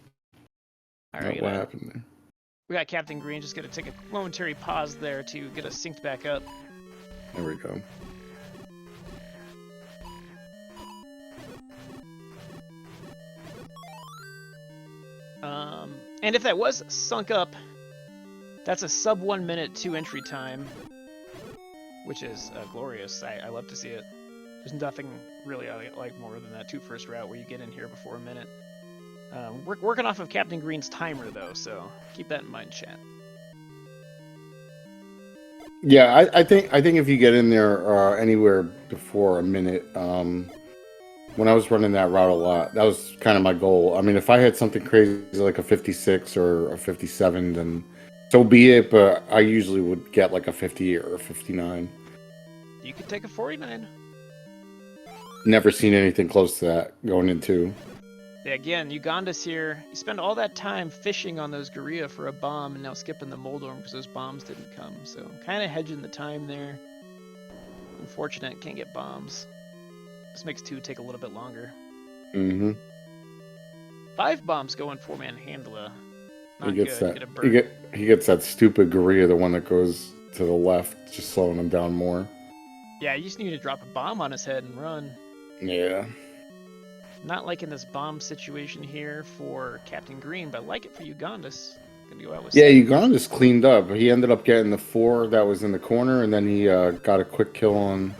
All right, What happened there? we got Captain Green. Just gonna take a momentary pause there to get us synced back up. There we go. And if that was sunk up, that's a sub 1 minute 2 entry time, which is glorious. I love to see it. There's nothing really I like more than that 2 first route where you get in here before a minute. We're working off of Captain Green's timer though, so keep that in mind, chat. Yeah, I think if you get in there anywhere before a minute, when I was running that route a lot, that was kind of my goal. I mean, if I had something crazy like a 56 or a 57, then so be it. But I usually would get like a 50 or a 59. You could take a 49. Never seen anything close to that going into. Yeah, again, ugondiss here. You spend all that time fishing on those Gorilla for a bomb and now skipping the Moldorm because those bombs didn't come. So kind of hedging the time there. Unfortunate, can't get bombs. This makes 2 take a little bit longer. Mm-hmm. 5 bombs going 4-man handler. Not He gets good. that. Get a bird. He gets that stupid gorilla, the one that goes to the left, just slowing him down more. Yeah, you just need to drop a bomb on his head and run. Yeah. Not liking this bomb situation here for Captain Green, but I like it for ugondiss. Gonna go out with Yeah, 7. Uganda's cleaned up. He ended up getting the 4 that was in the corner, and then he got a quick kill on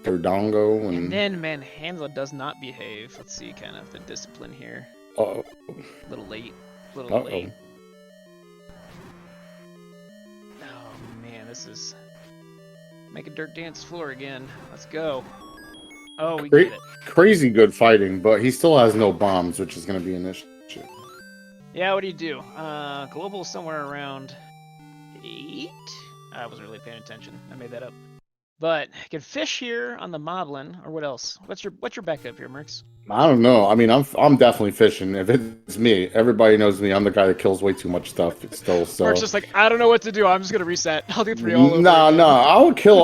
Tordongo. And then Manhandla does not behave. Let's see kind of the discipline here. Uh-oh. A little late. A little late. Oh man, this is... Make a dirt dance floor again. Let's go. Oh, we get it. Crazy good fighting, but he still has no bombs, which is going to be an issue. Yeah, what do you do? Global somewhere around 8? I wasn't really paying attention. I made that up. But I can fish here on the Moblin, or what else? What's your backup here, Mercs? I don't know. I mean, I'm definitely fishing. If it's me, everybody knows me. I'm the guy that kills way too much stuff still. So Mercs just like, I don't know what to do. I'm just gonna reset. I'll do 3 all over. No, again. no. I would kill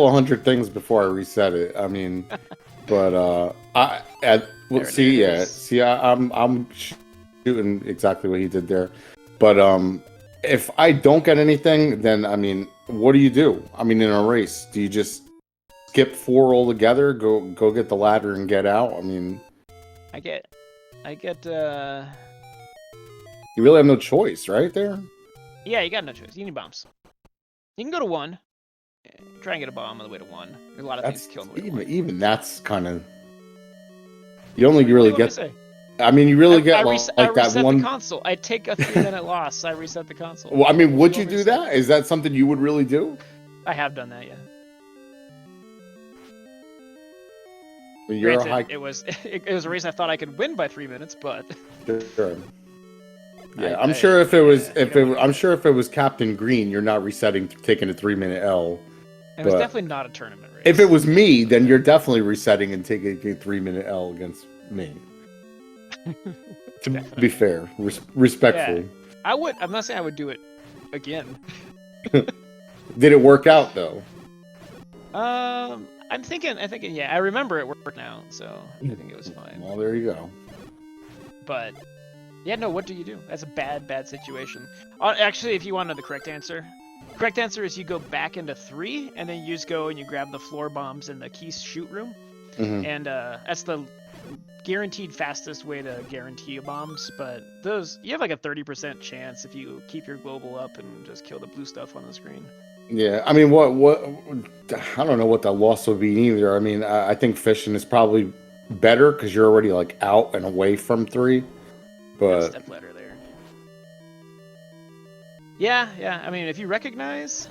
100 things before I reset it. I mean, but I'm shooting exactly what he did there. But if I don't get anything, then I mean, what do? I mean, in a race, do you just skip 4 altogether? Go get the ladder and get out? I mean, I get. You really have no choice, right there. Yeah, you got no choice. You need bombs. You can go to 1. Try and get a bomb on the way to 1. There's a lot of things to kill on the way to 1. Even that's kind of. You only really get. I mean, you really get I like reset that one. The console. I take a 3-minute loss. I reset the console. Well, I mean, would you do that? Is that something you would really do? I have done that, yeah. You're Granted, a high... it was a race I thought I could win by 3 minutes, but sure. Yeah, I'm sure if it was Captain Green, you're not resetting, taking a 3-minute L. It was definitely not a tournament race. If it was me, then you're definitely resetting and taking a 3-minute L against me. To be fair, respectfully. Yeah, I would. I'm not saying I would do it again. Did it work out though? I'm thinking. Yeah, I remember it worked out, so I think it was fine. Well, there you go. But yeah, no. What do you do? That's a bad situation. Actually, if you want to know the correct answer, Correct answer is you go back into 3, and then you just go and you grab the floor bombs in the key shoot room, and that's the guaranteed fastest way to guarantee bombs. But those, you have like a 30% chance if you keep your global up and just kill the blue stuff on the screen. Yeah, I mean, what? I don't know what the loss would be either. I mean, I think fishing is probably better because you're already like out and away from 3. But step ladder there. Yeah. I mean, if you recognize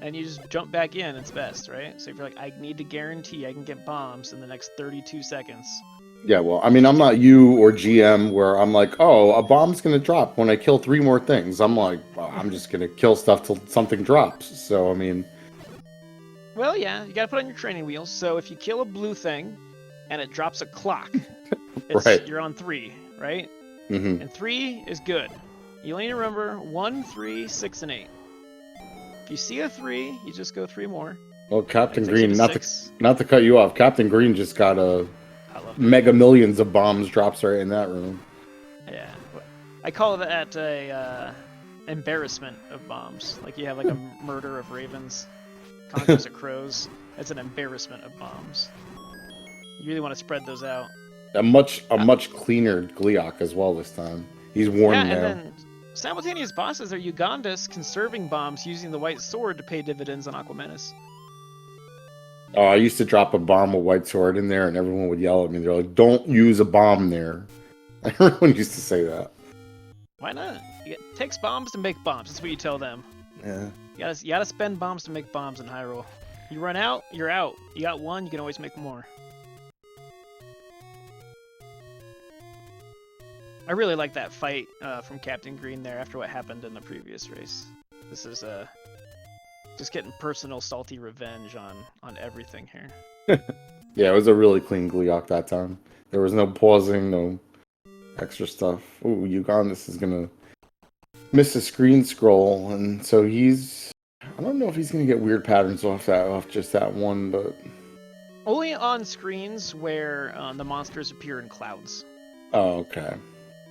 and you just jump back in, it's best, right? So if you're like, I need to guarantee I can get bombs in the next 32 seconds. yeah, well, I mean, I'm not you or GM where I'm like, oh, a bomb's gonna drop when I kill 3 more things. I'm like, well, I'm just gonna kill stuff till something drops. So I mean, well, yeah, you gotta put on your training wheels. So if you kill a blue thing and it drops a clock, right, you're on 3, right? Mm-hmm. And 3 is good. You only need to remember 1, 3, 6, and 8. If you see a 3, you just go 3 more. Well, Captain That takes you Green, to not to cut you off, Captain Green just got a mega millions of bombs drops right in that room. Yeah, I call that a embarrassment of bombs. Like you have like a murder of ravens, conquest of crows. It's an embarrassment of bombs. You really want to spread those out. A much cleaner Gleeok as well this time. He's worn yeah, now. and then simultaneous bosses are Ugondiss conserving bombs using the white sword to pay dividends on Aquamanus. Oh, I used to drop a bomb with white sword in there, and everyone would yell at me. They're like, "Don't use a bomb there." Everyone used to say that. Why not? It takes bombs to make bombs. That's what you tell them. Yeah. You gotta spend bombs to make bombs in Hyrule. You run out, you're out. You got 1, you can always make more. I really like that fight from Captain Green there after what happened in the previous race. This is just getting personal salty revenge on everything here. Yeah, it was a really clean Gleeok that time. There was no pausing, no extra stuff. Ooh, Ugondiss is gonna miss a screen scroll, and so I don't know if he's gonna get weird patterns off just that one, but only on screens where the monsters appear in clouds. Oh, okay.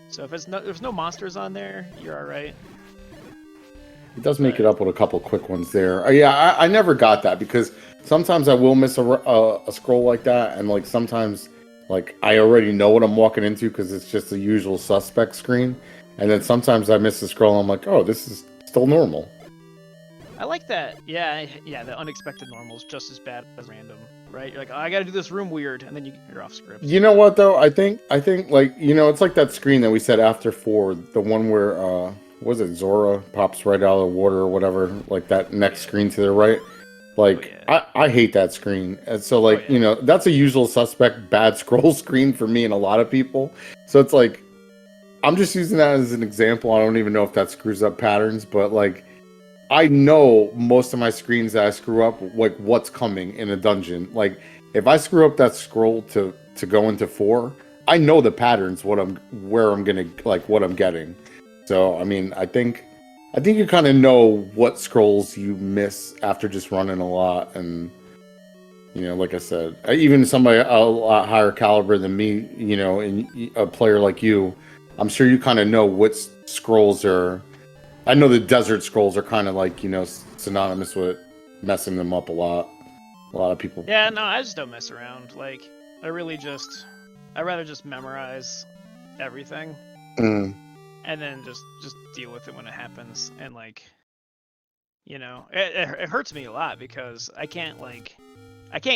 So if there's no monsters on there, you're all right. He does make it up with a couple quick ones there. Yeah, I never got that because sometimes I will miss a scroll like that, and like sometimes like I already know what I'm walking into because it's just the usual suspect screen, and then sometimes I miss a scroll and I'm like, oh, this is still normal. I like that. Yeah, the unexpected normal is just as bad as random, right? You're like, oh, I gotta do this room weird, and then you're off script. You know what though? I think like it's like that screen that we said after 4, the one where was it Zora pops right out of the water or whatever, like that next screen to the right. Like I hate that screen, and so like that's a usual suspect bad scroll screen for me and a lot of people. So it's like I'm just using that as an example. I don't even know if that screws up patterns, but like I know most of my screens that I screw up, like what's coming in a dungeon. Like if I screw up that scroll to go into 4, I know the patterns, what I'm getting. So I mean, I think you kind of know what scrolls you miss after just running a lot, and like I said, even somebody a lot higher caliber than me, and a player like you, I'm sure you kind of know what scrolls are. I know the desert scrolls are kind of like synonymous with messing them up a lot. A lot of people. Yeah, no, I just don't mess around. Like I'd rather just memorize everything. And then just deal with it when it happens, and like, it hurts me a lot because I can't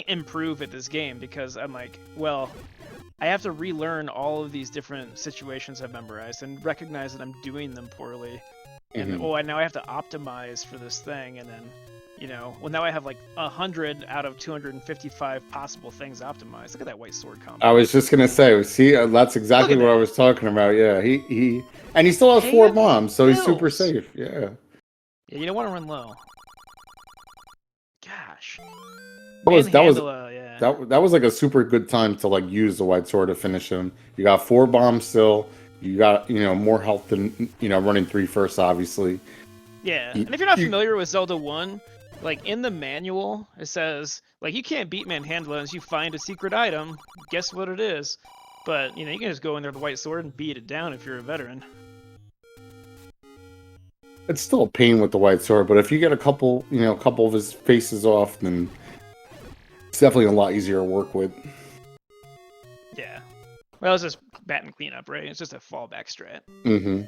improve at this game because I'm like, well, I have to relearn all of these different situations I've memorized and recognize that I'm doing them poorly, and now I have to optimize for this thing, and then now I have like 100 out of 255 possible things optimized. Look at that white sword combo. I was just gonna say, see, that's exactly what I was talking about. Yeah, he still has 4 bombs, so he's super safe. Yeah. Yeah, you don't want to run low. Gosh. That was like a super good time to like use the white sword to finish him. You got 4 bombs still. You got more health than running 3 first, obviously. Yeah, and if you're not familiar with Zelda 1. Like, in the manual, it says, like, you can't beat Manhandla unless you find a secret item. Guess what it is? But, you can just go in there with the white sword and beat it down if you're a veteran. It's still a pain with the white sword, but if you get a couple, a couple of his faces off, then it's definitely a lot easier to work with. Yeah. Well, it's just bat and cleanup, right? It's just a fallback strat. Mm-hmm.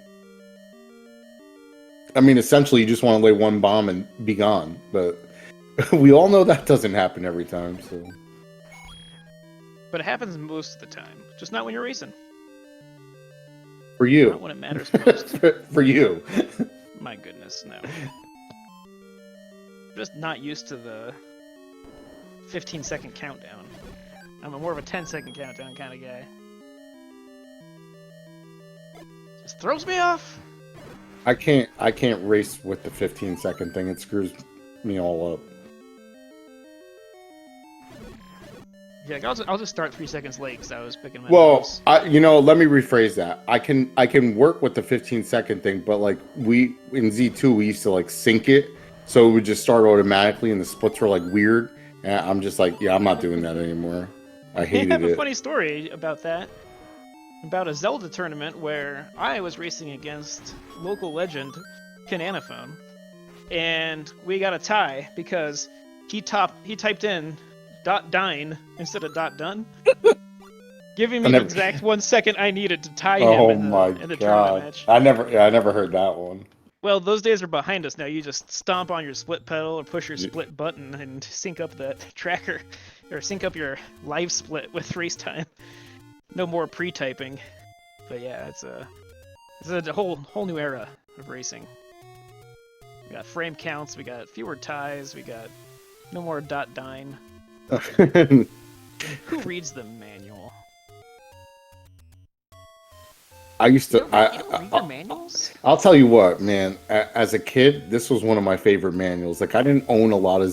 I mean, essentially, you just want to lay one bomb and be gone, but we all know that doesn't happen every time, so... But it happens most of the time, just not when you're racing. For you. Not when it matters most. For you. My goodness, no. Just not used to the 15-second countdown. I'm more of a 10-second countdown kind of guy. Just throws me off. I can't race with the 15-second thing. It screws me all up. Yeah, I'll just start 3 seconds late because I was picking my Well, nose. let me rephrase that. I can work with the 15-second thing, but like we in Z2 we used to like sync it, so it would just start automatically, and the splits were like weird. And I'm just like, yeah, I'm not doing that anymore. I hated I have it. a funny story about that. About a Zelda tournament where I was racing against local legend Cananophone, and we got a tie because he typed in .dine instead of .done, giving me the exact 1 second I needed to tie him in the tournament match. I never heard that one. Well, those days are behind us now. You just stomp on your split pedal or push your split button and sync up that tracker, or sync up your live split with race time. No more pre-typing. But yeah, it's a whole new era of racing. We got frame counts, we got fewer ties, we got no more .dine. Who reads the manual? I used to. You don't read the manuals? I'll tell you what, man. As a kid, this was one of my favorite manuals. Like, I didn't own a lot of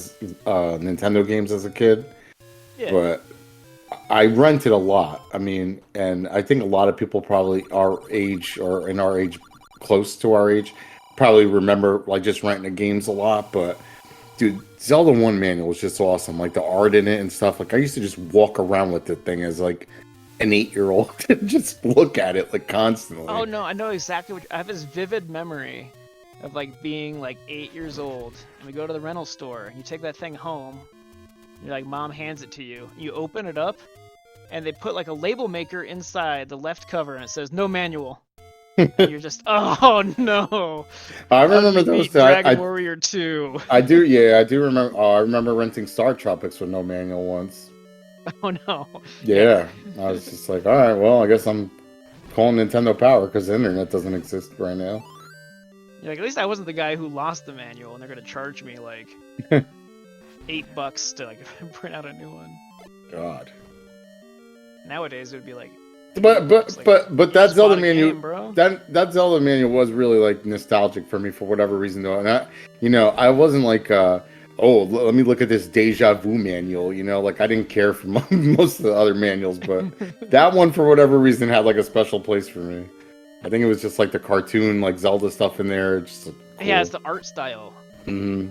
Nintendo games as a kid, but I rented a lot. I mean, and I think a lot of people probably our age or in our age, close to our age, probably remember like just renting the games a lot. But dude, Zelda 1 manual was just awesome. Like the art in it and stuff. Like I used to just walk around with the thing as like an 8-year-old and just look at it like constantly. Oh no, I know exactly what I have this vivid memory of like being like 8 years old, and we go to the rental store and you take that thing home. You're like, mom hands it to you. You open it up, and they put like a label maker inside the left cover, and it says no manual. And you're just, oh no. I remember those. Dragon Warrior 2. I do, yeah, I do remember. Oh, I remember renting Star Tropics with no manual once. Oh no. Yeah, I was just like, all right, well, I guess I'm calling Nintendo Power because the internet doesn't exist right now. You're like, at least I wasn't the guy who lost the manual, and they're gonna charge me like $8 to like print out a new one. God. Nowadays it would be like. But that Zelda manual, game, that Zelda manual was really like nostalgic for me for whatever reason though, and I wasn't like, oh, let me look at this Deja Vu manual, like I didn't care for most of the other manuals, but that one for whatever reason had like a special place for me. I think it was just like the cartoon, like Zelda stuff in there. Just cool. Yeah, it's the art style. Mm-hmm.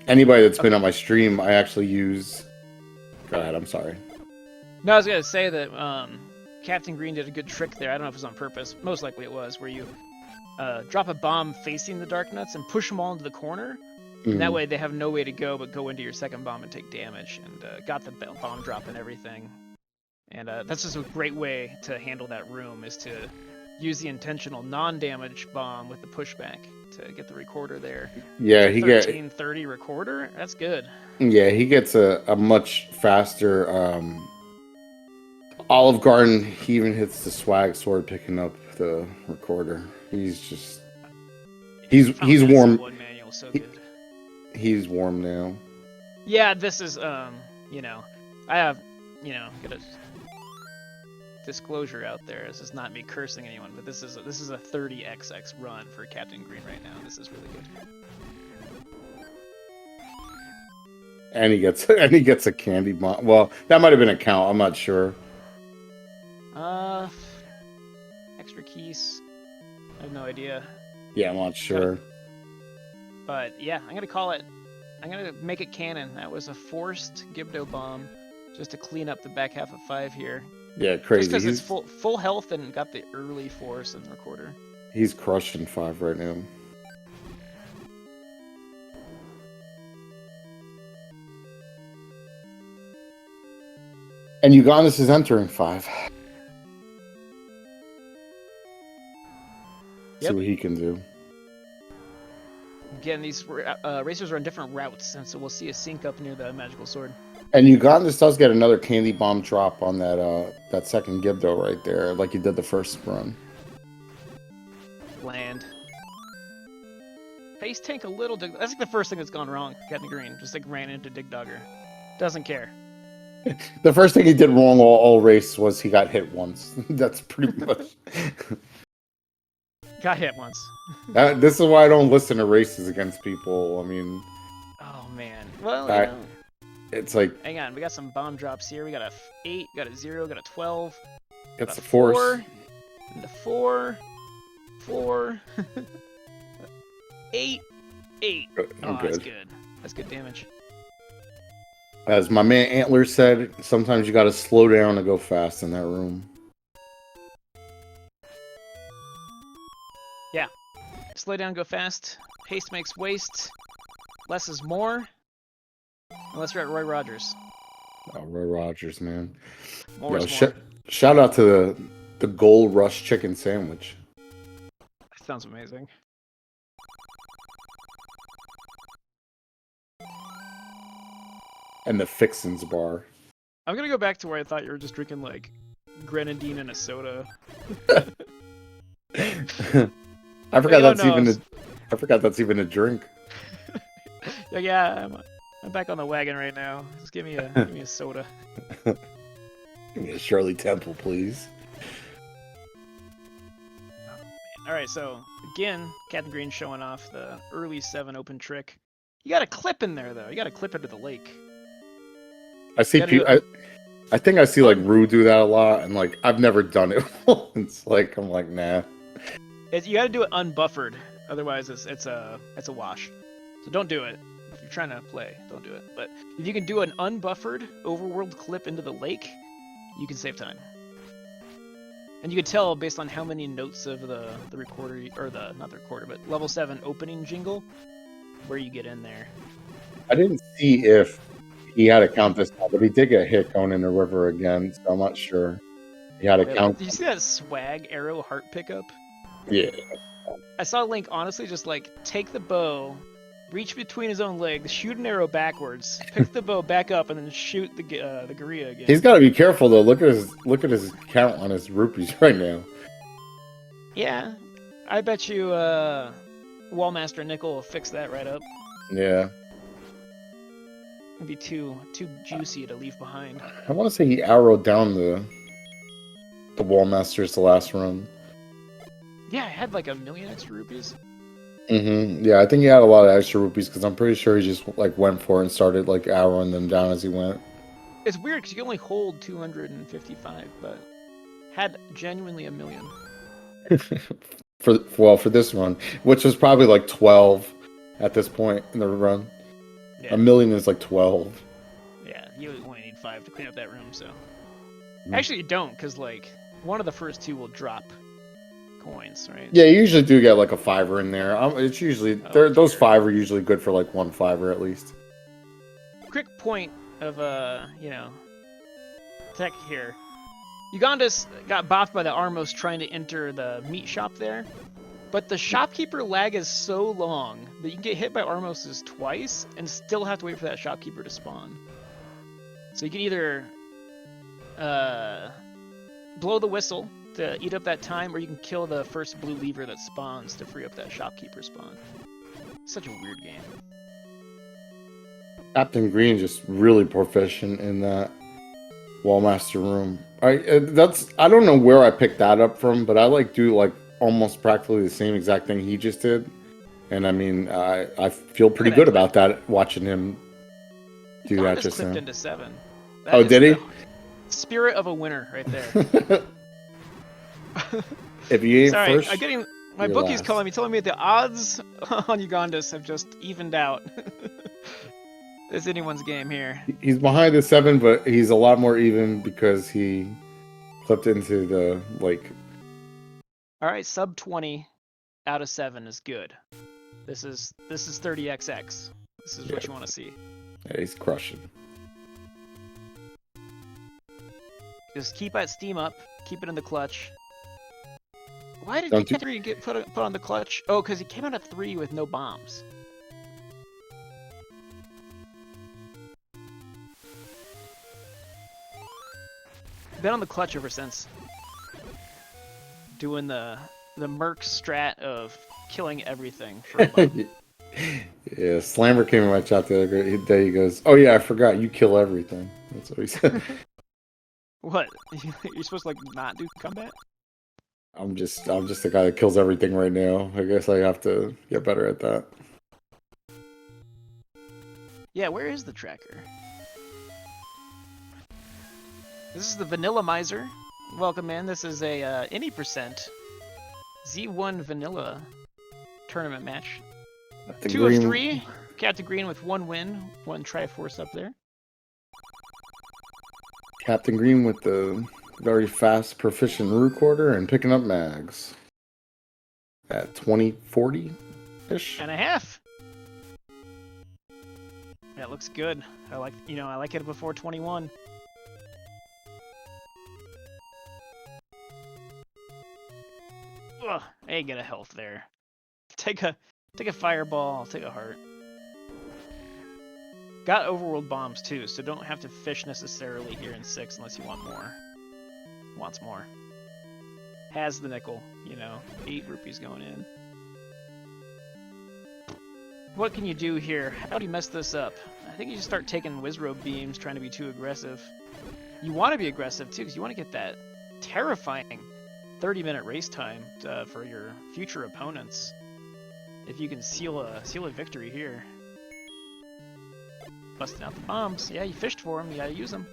Anybody that's been on my stream, I actually use. Go ahead. I'm sorry. No, I was gonna say that Captain Green did a good trick there. I don't know if it was on purpose. Most likely it was, where you drop a bomb facing the Dark Nuts and push them all into the corner. Mm-hmm. And that way they have no way to go but go into your second bomb and take damage. And got the bomb drop and everything. And that's just a great way to handle that room, is to use the intentional non-damage bomb with the pushback to get the recorder there. Yeah, he gets 1330 recorder. That's good. Yeah, he gets a much faster Olive Garden. He even hits the swag sword picking up the recorder. He's warm. One manual, so good. He's warm now. Yeah, this is I have got a disclosure out there. This is not me cursing anyone, but this is a 30xx run for Captain Green right now. This is really good. And he gets a candy bomb. Well, that might have been a count. I'm not sure. Extra keys. I have no idea. Yeah, I'm not sure. But yeah, I'm gonna call it. I'm gonna make it canon. That was a forced Gibdo bomb, just to clean up the back half of 5 here. Yeah, crazy. Just because it's full health and got the early force in the recorder. He's crushing 5 right now. And Ugondiss is entering 5. Yep. See what he can do. Again, these racers are on different routes, and so we'll see a sync up near the magical sword. And Ugondiss does get another candy bomb drop on that second Gibdo right there, like he did the first run. Land. Face tank a little. That's like the first thing that's gone wrong. Captain Green just like ran into Dig Dogger. Doesn't care. The first thing he did wrong all race was he got hit once. That's pretty much. Got hit once. This is why I don't listen to races against people. I mean, Oh man. Well, you know. it's like Hang on, we got some bomb drops here. We got a 8, got a 0, got a 12. it's got the force. 4, and a 4, 4, 8, 8. I'm Oh, that's good. good. That's good damage. As my man Antler said, sometimes you got to slow down and go fast in that room. Yeah. Slow down, go fast. Haste makes waste. Less is more. Unless you're at Roy Rogers. Oh, Roy Rogers, man. More Yo, is more. shout out to the Gold Rush chicken sandwich. That sounds amazing. And the Fixins bar. I'm gonna go back to where I thought you were just drinking like grenadine and a soda. I forgot no, that's no, even I forgot that's even a drink. Yeah, I'm back on the wagon right now. Just give me a soda. Give me a Shirley Temple, please. All right, so again, Captain Green showing off the early 7 open trick. You got a clip in there though. You got to clip into the lake. I see people. I think I see like Rue do that a lot, and like I've never done it once. Like I'm like, nah. You got to do it unbuffered, otherwise it's a wash. So don't do it. If you're trying to play, don't do it. But if you can do an unbuffered overworld clip into the lake, you can save time. And you can tell based on how many notes of the recorder, or not the recorder, but level 7 opening jingle, where you get in there. I didn't see if he had to count this out, but he did get hit going in the river again, so I'm not sure. He had to count. Did you see that swag arrow heart pickup? Yeah. I saw Link honestly just like take the bow, reach between his own legs, shoot an arrow backwards, pick the bow back up, and then shoot the Gorilla again. He's got to be careful though. Look at his count on his rupees right now. Yeah, I bet you Wallmaster Nickel will fix that right up. Yeah. It'd be too juicy to leave behind. I want to say he arrowed down the Wallmasters the last run. Yeah, I had like 1 million extra rupees. Yeah, I think he had a lot of extra rupees because I'm pretty sure he just like went for it and started like arrowing them down as he went. It's weird because you can only hold 255, but had genuinely 1 million. for this run, which was probably like 12 at this point in the run. Yeah. 1 million is like 12. Yeah, you only need 5 to clean up that room, so. Actually, you don't, because like one of the first 2 will drop coins, right? Yeah, you usually do get like a 5er in there. It's usually those 5 are usually good for like 1 5er at least. Quick point of tech here. Ugondiss got bopped by the Armos trying to enter the meat shop there, but the shopkeeper lag is so long that you can get hit by Armoses twice and still have to wait for that shopkeeper to spawn. So you can either blow the whistle to eat up that time, or you can kill the first blue lever that spawns to free up that shopkeeper spawn. Such a weird game. Captain Green just really proficient in that Wallmaster room. I don't know where I picked that up from, but I like do like almost practically the same exact thing he just did, and I mean I feel pretty good about that watching him do that just clipped now. into 7. Oh, did he? Spirit of a winner right there. If you ain't Sorry, first, I'm getting my you're bookie's last. calling me, telling me the odds on Ugondiss have just evened out. It's anyone's game here. He's behind the 7, but he's a lot more even because he clipped into the like. All right, sub 20 out of 7 is good. This is 30xx. This is what you want to see. Yeah, he's crushing. Just keep that steam up. Keep it in the clutch. Why did Don't you- CaptainGreen get put on the clutch? Oh, because he came out of 3 with no bombs. Been on the clutch ever since. Doing the Merc strat of killing everything for a bomb. Yeah, Slammer came in my chat the other day. He goes, "Oh yeah, I forgot. You kill everything." That's what he said. What? You're supposed to like not do combat? I'm just the guy that kills everything right now. I guess I have to get better at that. Yeah, where is the tracker? This is the Vanilla Miser. Welcome in. This is a any percent Z1 Vanilla tournament match. The 2 green- of 3. Captain Green with 1 win, 1 Triforce up there. Captain Green with the very fast, proficient recorder and picking up mags at 2040-ish. And a half. That looks good. I like it before 21. Ugh, hey, get a health there. Take a fireball, take a heart. Got overworld bombs too, so don't have to fish necessarily here in 6 unless you want more. Wants more. Has the nickel, 8 rupees going in. What can you do here? How do you mess this up? I think you just start taking Wizrobe beams, trying to be too aggressive. You want to be aggressive too, because you want to get that terrifying 30-minute race time for your future opponents. If you can seal a victory here. Busting out the bombs. Yeah, you fished for them. You gotta use them.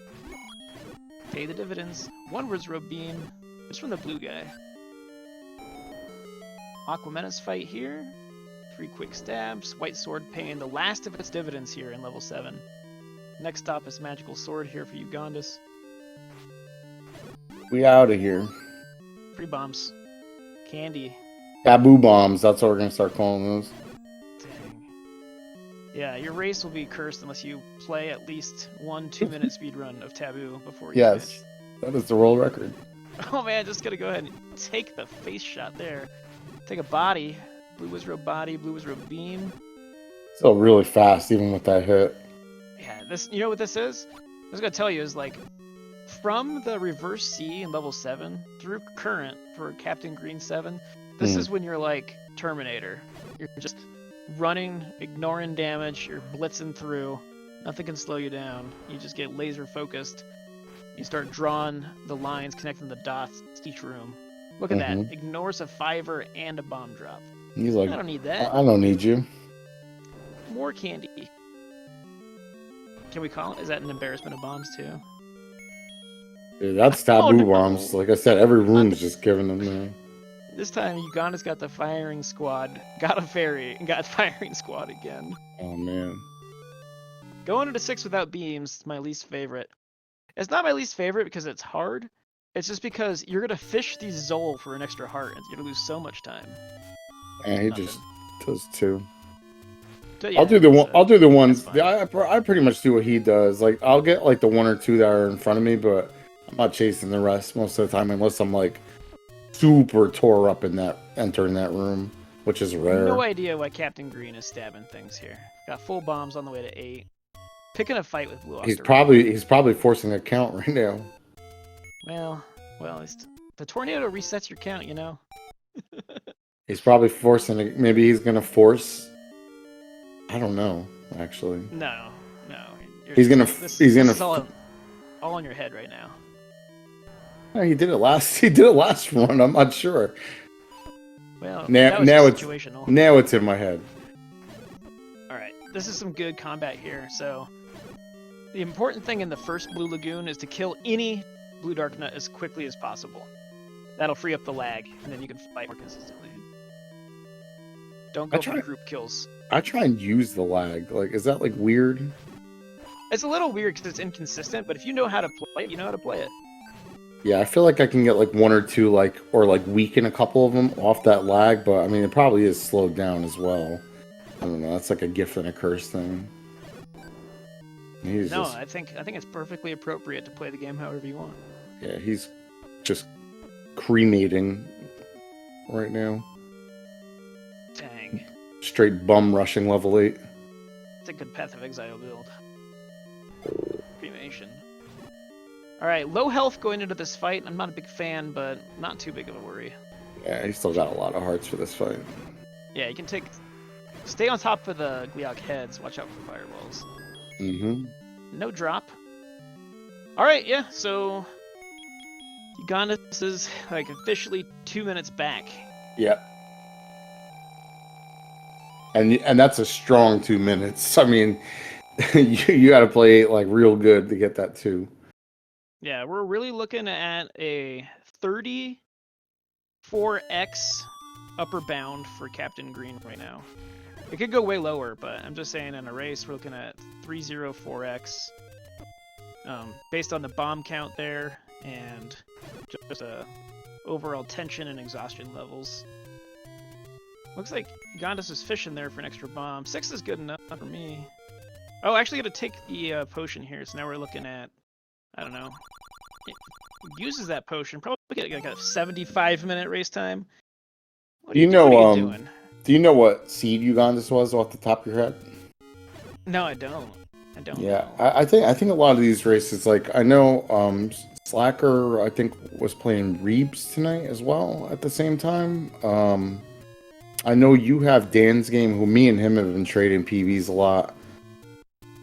Pay the dividends. 1 Wizrobe beam. Just from the blue guy. Aquamena's fight here. 3 quick stabs. White sword paying the last of its dividends here in level 7. Next stop is magical sword here for ugondiss. We out of here. 3 bombs. Candy. Taboo bombs. That's what we're gonna start calling those. Dang. Yeah, your race will be cursed unless you play at least 1 2-minute speedrun of Taboo before you Yes, finish. that is the world record. Oh man, just gotta go ahead and take the face shot there. Take a body. Blue Wizrobe body, Blue Wizrobe beam. Still really fast, even with that hit. Yeah, this, you know what this is? I was gonna tell you is like, from the reverse C in level 7 through current for CaptainGreen7, this is when you're like Terminator. You're just running, ignoring damage, you're blitzing through, nothing can slow you down. You just get laser focused. You start drawing the lines, connecting the dots to each room. Look at that, ignores a 5er and a bomb drop. He's like, I don't need that. I don't need you. More candy. Can we call it? Is that an embarrassment of bombs too? Dude, that's taboo bombs. Like I said, every room's just giving them there. This time, Uganda's got the firing squad, got a fairy, and got firing squad again. Oh man. Going into 6 without beams is my least favorite. It's not my least favorite because it's hard. It's just because you're gonna fish these Zol for an extra heart, and you're gonna lose so much time. And he just does 2. So, yeah, I'll do the one. I'll do the ones. that's fine. I pretty much do what he does. Like I'll get like the 1 or 2 that are in front of me, but I'm not chasing the rest most of the time unless I'm like super tore up in that entering that room, which is rare. No idea why Captain Green is stabbing things here. Got full bombs on the way to 8. Picking a fight with Blue. He's probably forcing a count right now. Well, the tornado resets your count, He's probably forcing it. Maybe he's gonna force. I don't know. Actually, No. he's gonna. This He's gonna. is all in your head right now. He did it last. He did it last run. I'm not sure. Well, Now that was just situational. Now it's in my head. All right, this is some good combat here. So, the important thing in the first Blue Lagoon is to kill any Blue Dark Nut as quickly as possible. That'll free up the lag, and then you can fight more consistently. Don't go for group kills. I try and use the lag. Like, is that like weird? It's a little weird because it's inconsistent, but if you know how to play it, you know how to play it. Yeah, I feel like I can get like 1 or 2 or weaken a couple of them off that lag, but I mean it probably is slowed down as well. I don't know. That's like a gift and a curse thing. I think it's perfectly appropriate to play the game however you want. Yeah, he's just cremating right now. Dang. Straight bum rushing level 8. It's a good Path of Exile build. Cremation. Alright, low health going into this fight. I'm not a big fan, but not too big of a worry. Yeah, he's still got a lot of hearts for this fight. Yeah, you can stay on top of the Gleeok heads. Watch out for fireballs. Mm-hmm. No drop. Alright, yeah, so Ugondiss is like officially 2 minutes back. Yep. And that's a strong 2 minutes. I mean, you got to play like real good to get that too. Yeah, we're really looking at a 34x upper bound for Captain Green right now. It could go way lower, but I'm just saying in a race we're looking at 304x. Based on the bomb count there and just overall tension and exhaustion levels. Looks like Ugondiss is fishing there for an extra bomb. 6 is good enough for me. Oh, actually got to take the potion here, so now we're looking at, I don't know. It uses that potion, probably get like a 75-minute race time. What are you doing? Do you know what seed Ugondiss was off the top of your head? No, I don't. Yeah, I think a lot of these races, like I know Slacker, I think was playing Reebs tonight as well at the same time. I know you have Dan's game, who me and him have been trading PVs a lot.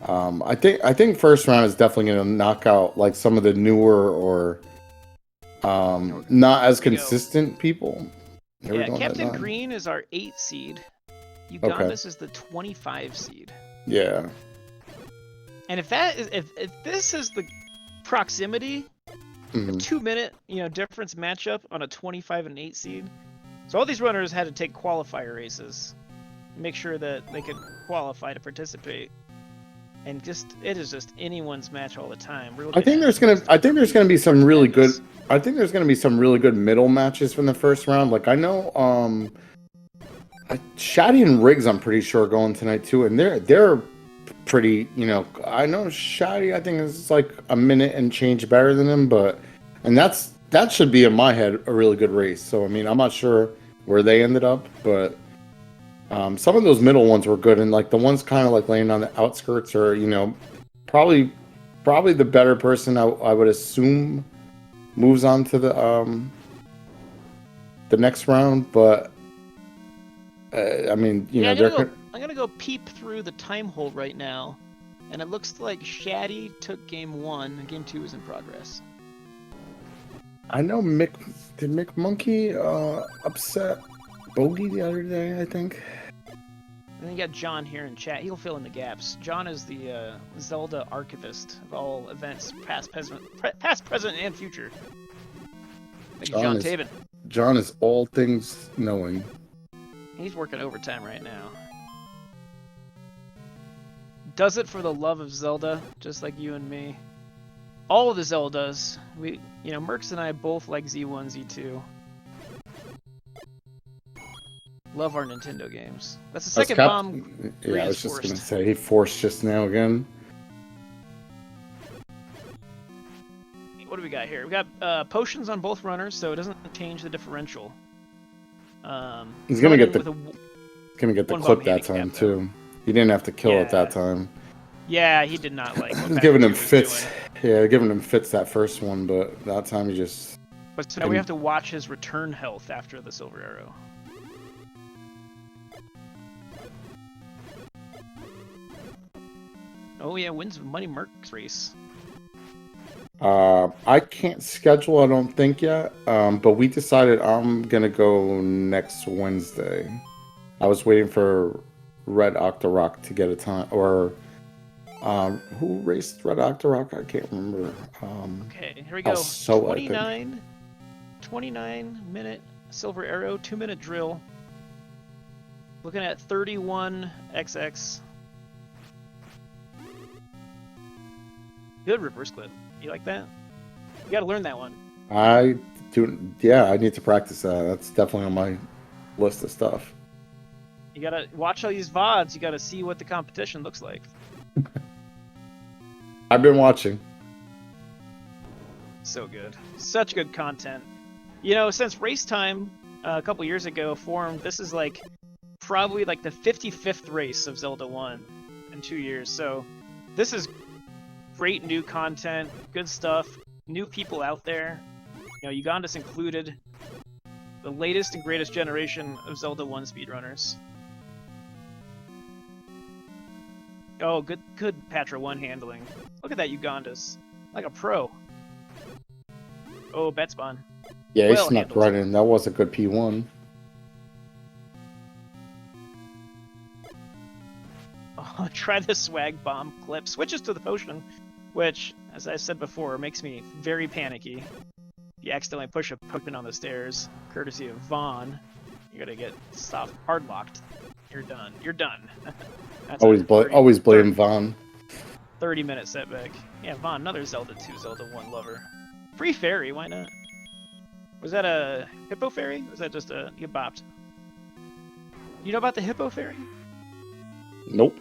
I think first round is definitely going to knock out like some of the newer or not as consistent people. Yeah, Captain Green is our 8 seed. Ugondiss is the 25 seed. Yeah. And if this is the proximity, a 2-minute difference matchup on a 25 and 8 seed, so all these runners had to take qualifier races, make sure that they could qualify to participate, and it is just anyone's match all the time. I think there's gonna be some really good. I think there's gonna be some really good middle matches from the first round. Like I know, Shaddy and Riggs, I'm pretty sure going tonight too, and they're pretty, I know Shaddy, I think is like a minute and change better than him, and that should be in my head a really good race. So I mean, I'm not sure where they ended up, but some of those middle ones were good, and like the ones kind of like laying on the outskirts are, probably the better person I would assume moves on to the next round, but I mean, I'm gonna go peep through the time hold right now, and it looks like Shaddy took game 1, and game 2 is in progress. I know did Mick Monkey upset Bogey the other day, I think. And then you got John here in chat. He'll fill in the gaps. John is the Zelda archivist of all events, past, present, and future. Thank you, John Taven. John is all things knowing. He's working overtime right now. Does it for the love of Zelda, just like you and me. All of the Zeldas. Mercs and I both like Z1, Z2. Love our Nintendo games. That's the second bomb. Yeah, I was just gonna say he forced just now again. What do we got here? We got potions on both runners, so it doesn't change the differential. He's gonna get the clip that time too. He didn't have to kill it that time. Yeah, he did not like. Giving him fits. Yeah, giving him fits that first one, but that time he just. But so now we have to watch his return health after the silver arrow. Oh yeah, wins Money Mercs race. I can't schedule, I don't think yet. But we decided I'm gonna go next Wednesday. I was waiting for Red Octorok to get a time, or who raced Red Octorok? I can't remember. Okay, here we go. 29-minute silver arrow, 2-minute drill. Looking at 31XX. Good reverse clip. You like that? You gotta learn that one. I do. Yeah, I need to practice that. That's definitely on my list of stuff. You gotta watch all these VODs. You gotta see what the competition looks like. I've been watching. So good. Such good content. You know, since Race Time a couple years ago formed, this is like probably like the 55th race of Zelda 1 in 2 years. So this is great new content, good stuff, new people out there. You know, ugondiss included. The latest and greatest generation of Zelda 1 speedrunners. Oh, good Patra 1 handling. Look at that ugondiss. Like a pro. Oh, bet spawn. Yeah, he Well snuck handled. right in. That was a good P1. Oh, try the swag bomb clip. Switches to the potion, which, as I said before, makes me very panicky. You accidentally push a potion on the stairs, courtesy of Vaughn. You're gonna get soft hard locked. You're done. You're done. That's Always blame Vaughn. 30-minute setback. Yeah, Vaughn, another Zelda 2, Zelda 1 lover. Free fairy, why not? Was that a hippo fairy? Or was that just a you bopped? You know about the hippo fairy? Nope.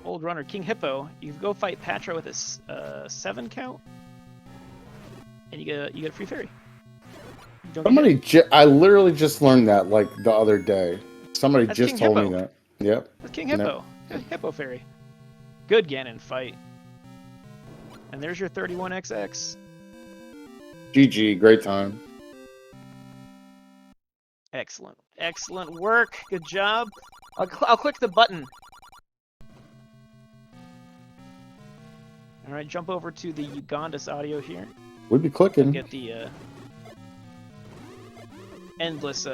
Old runner King Hippo. You go fight Patra with a 7 count, and you get a free fairy. I literally just learned that like the other day. Somebody That's just King told Hippo. me that. Yep. That's King Hippo. Good Hippo fairy. Good Ganon fight. And there's your 31XX. GG, great time. Excellent. Excellent work. Good job. I'll click the button. All right, jump over to the ugondiss audio here. We'd be clicking. Get the endless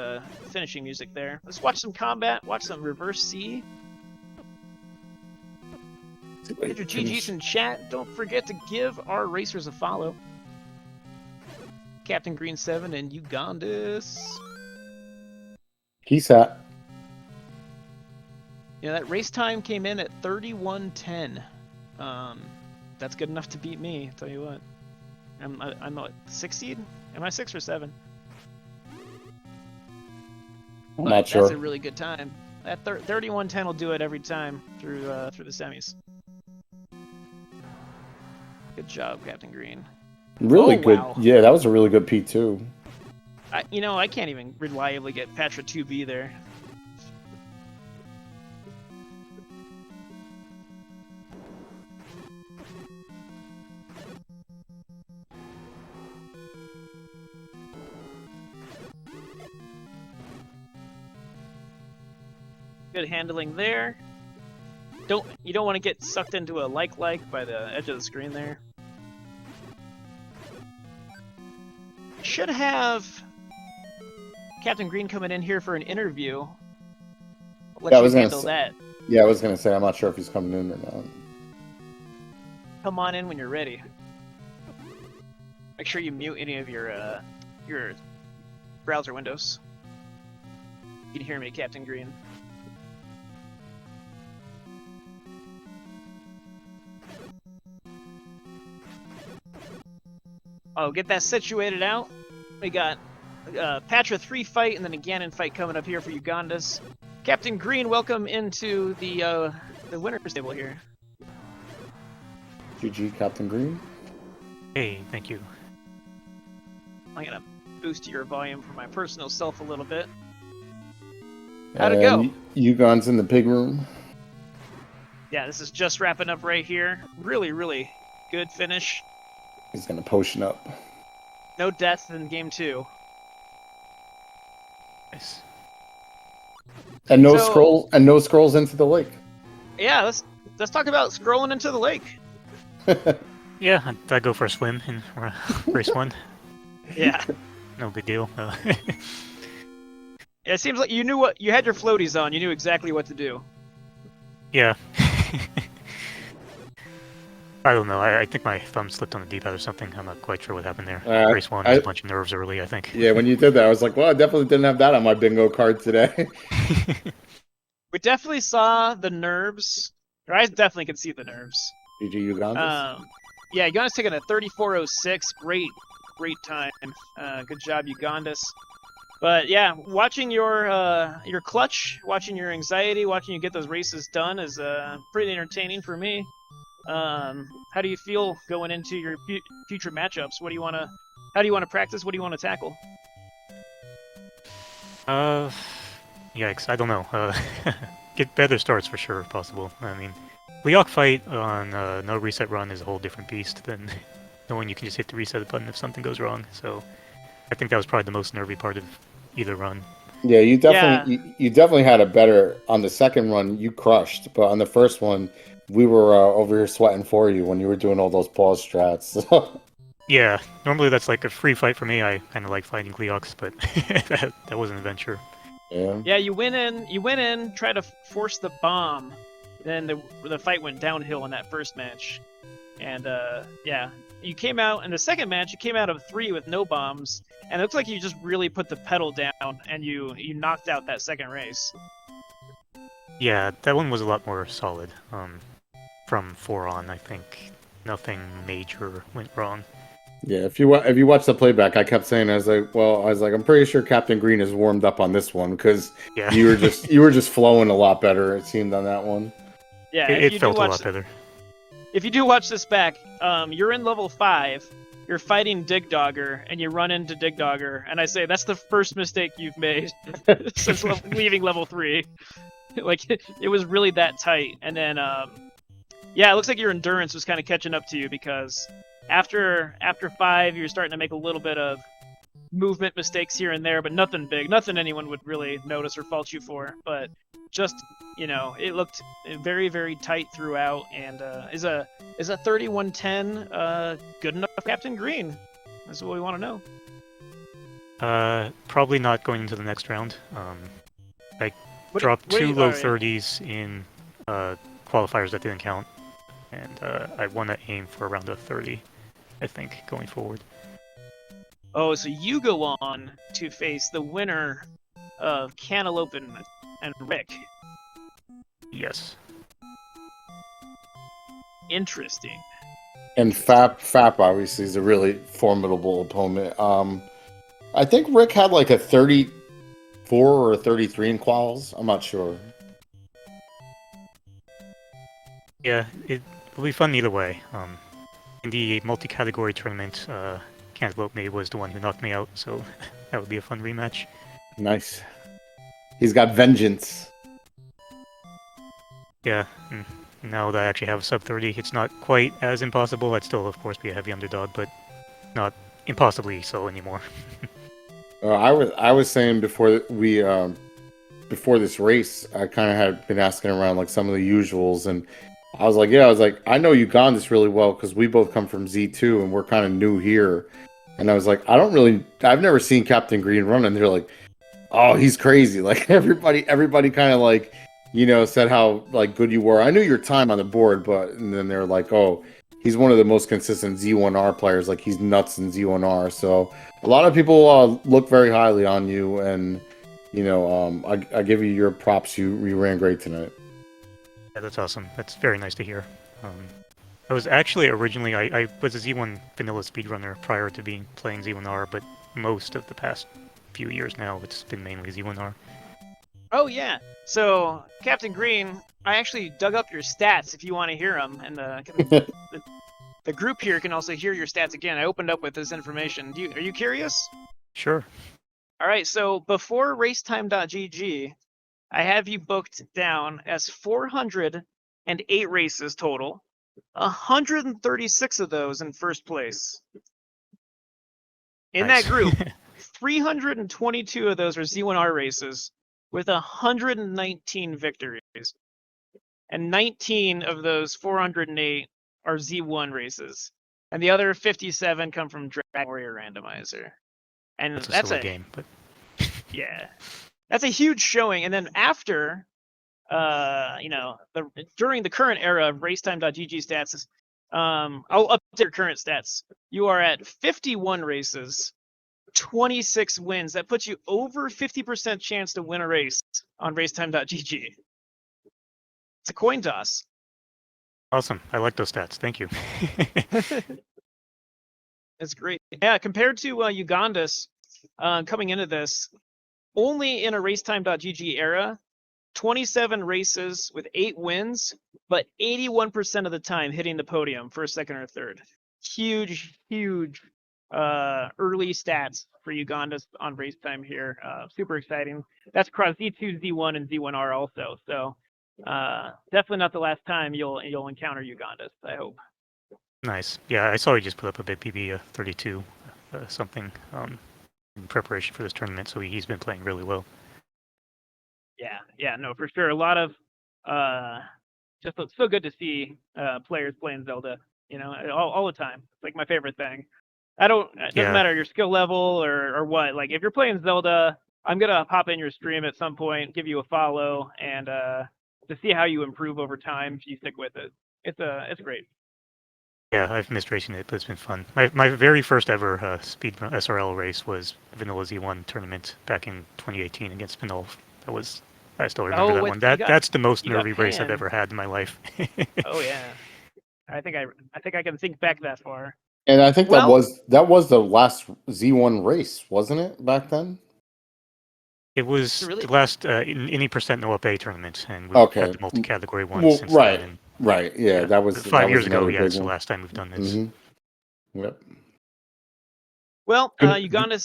finishing music there. Let's watch some combat. Watch some reverse C. Get your GGs in chat. Don't forget to give our racers a follow. CaptainGreen7 and ugondiss. Peace out. You know, that race time came in at 31:10. That's good enough to beat me, I'll tell you what. I'm a 6 seed? Am I 6 or 7? I'm not sure. That's a really good time. That 31:10 will do it every time through the semis. Good job, Captain Green. Really Oh, good. wow. Yeah, that was a really good P2. I can't even reliably get Patra 2B there. Good handling there. You don't want to get sucked into a like by the edge of the screen there. Should have Captain Green coming in here for an interview. I'll let Yeah, I you was gonna handle say- that. Yeah, I was gonna say I'm not sure if he's coming in or not. Come on in when you're ready. Make sure you mute any of your browser windows. You can hear me, Captain Green. Oh, get that situated out. We got Patra 3 fight and then a Ganon fight coming up here for ugondiss. Captain Green, welcome into the winner's table here. GG, Captain Green. Hey, thank you. I'm gonna boost your volume for my personal self a little bit. How'd it go? Ugon's in the pig room. Yeah, this is just wrapping up right here. Really, really good finish. He's gonna potion up. No death in game 2. Nice. And no scrolls into the lake. Yeah, let's talk about scrolling into the lake. Yeah, I go for a swim in race 1. Yeah. No big deal. It seems like you had your floaties on. You knew exactly what to do. Yeah. I don't know. I think my thumb slipped on the D-pad or something. I'm not quite sure what happened there. Race 1 was a bunch of nerves early, I think. Yeah, when you did that, I was like, well, I definitely didn't have that on my bingo card today. We definitely saw the nerves. Or I definitely could see the nerves. GG Ugondiss. Yeah, Ugondiss taking a 34:06. Great time. Good job, ugondiss. But yeah, watching your clutch, watching your anxiety, watching you get those races done is pretty entertaining for me. How do you feel going into your future matchups? What do you want to? How do you want to practice? What do you want to tackle? Yikes! I don't know. Get better starts for sure, if possible. I mean, Leok fight on no reset run is a whole different beast than knowing you can just hit the reset button if something goes wrong. So I think that was probably the most nervy part of either run. Yeah, you definitely Yeah. you definitely had a better on the second run. You crushed, but on the first one, we were over here sweating for you when you were doing all those pause strats. Yeah, normally that's like a free fight for me. I kind of like fighting Leox, but that was an adventure. Yeah. Yeah, you went in, try to force the bomb. Then the fight went downhill in that first match. And yeah, you came out in the second match. You came out of 3 with no bombs, and it looks like you just really put the pedal down, and you knocked out that second race. Yeah, that one was a lot more solid. From 4 on, I think nothing major went wrong. Yeah, if you watch the playback, I kept saying I was like, I'm pretty sure Captain Green is warmed up on this one because Yeah. you were just flowing a lot better. It seemed on that one. Yeah, it felt a lot better. If you do watch this back, you're in level 5. You're fighting Dig Dogger, and you run into Dig Dogger, and I say that's the first mistake you've made since leaving level 3. Like it was really that tight, and then yeah, it looks like your endurance was kind of catching up to you because after 5, you're starting to make a little bit of movement mistakes here and there, but nothing big, nothing anyone would really notice or fault you for. But just it looked very, very tight throughout, and is a 31-10 good enough for Captain Green? That's what we want to know. Probably not going into the next round. I dropped 2 low 30s in qualifiers that didn't count, and I want to aim for around a 30, I think, going forward. Oh, so you go on to face the winner of Cantaloupe and Rick. Yes. Interesting. And Fap obviously is a really formidable opponent. I think Rick had like a 34 or a 33 in quals. I'm not sure. Yeah, it will be fun either way. In the multi-category tournament, Cantaloupe May was the one who knocked me out, so that would be a fun rematch. Nice. He's got vengeance. Yeah, now that I actually have sub 30, it's not quite as impossible. I'd still, of course, be a heavy underdog, but not impossibly so anymore. I was saying before this race, I kind of had been asking around like some of the usuals, and I was like, I know Ugondiss really well because we both come from Z2 and we're kind of new here. And I was like, I've never seen Captain Green run, and they're like, oh, he's crazy. Like everybody kind of like, said how like good you were. I knew your time on the board, and then they're like, oh, he's one of the most consistent Z1R players. Like he's nuts in Z1R. So a lot of people look very highly on you, and I give you your props. You ran great tonight. Yeah, that's awesome. That's very nice to hear. I was actually originally, I was a Z1 vanilla speedrunner prior to playing Z1R, but most of the past few years now, it's been mainly Z1R. Oh yeah. So Captain Green, I actually dug up your stats if you want to hear them, and the group here can also hear your stats again. I opened up with this information. Are you curious? Sure. All right. So before racetime.gg, I have you booked down as 408 races total. 136 of those in first place. In Nice. that group, 322 of those are Z1R races with 119 victories. And 19 of those 408 are Z1 races. And the other 57 come from Dragon Warrior Randomizer. And that's a game, but yeah. That's a huge showing. And then after during the current era of racetime.gg stats, I'll update your current stats. You are at 51 races, 26 wins. That puts you over 50% chance to win a race on racetime.gg. It's a coin toss. Awesome. I like those stats. Thank you. It's great. Yeah, compared to Ugondiss coming into this, only in a racetime.gg era 27 races with 8 wins, but 81% of the time hitting the podium first, second, or third. Huge early stats for Ugondiss on race time here. Super exciting. That's across Z2, Z1, and Z1R also. So definitely not the last time you'll encounter Ugondiss, I hope. Nice. Yeah, I saw he just put up a bit PB 32 something in preparation for this tournament, so he's been playing really well. Yeah, no, for sure. A lot of just it's so good to see players playing Zelda, you know, all the time. It's like my favorite thing. It doesn't matter your skill level or what. Like if you're playing Zelda, I'm gonna pop in your stream at some point, give you a follow, and to see how you improve over time if you stick with it. It's great. Yeah, I've missed racing it, but it's been fun. My very first ever speed SRL race was Vanilla Z1 tournament back in 2018 against Pinolf. I still remember that one. That's the most nervy race I've ever had in my life. Oh yeah, I think I can think back that far. And I think that was the last Z1 race, wasn't it, back then? It was the last any percent no up A tournament, and we had the multi-category one since right, then. And, right, yeah, that was 5 years ago. another Yeah, big it's the one. last time we've done this. Yep. Well, Ugondiss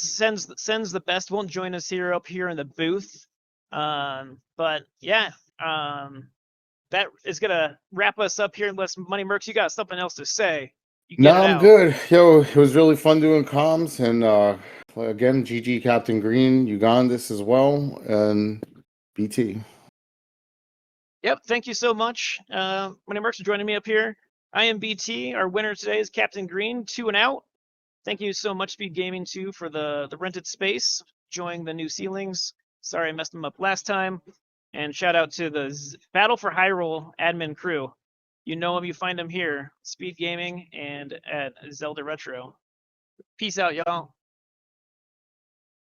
sends the best. Won't join us up here in the booth, but yeah, that is gonna wrap us up here. Unless Money Mercs, you got something else to say? No, I'm good. Yo, it was really fun doing comms, and again, GG Captain Green, Ugondiss as well, and BT. Yep, thank you so much, Money Mercs, for joining me up here. I am BT. Our winner today is Captain Green, 2 and out. Thank you so much, SpeedGaming 2, for the rented space, enjoying the new ceilings. Sorry I messed them up last time. And shout out to the Battle for Hyrule admin crew. You know them, you find them here, SpeedGaming and at Zelda Retro. Peace out, y'all.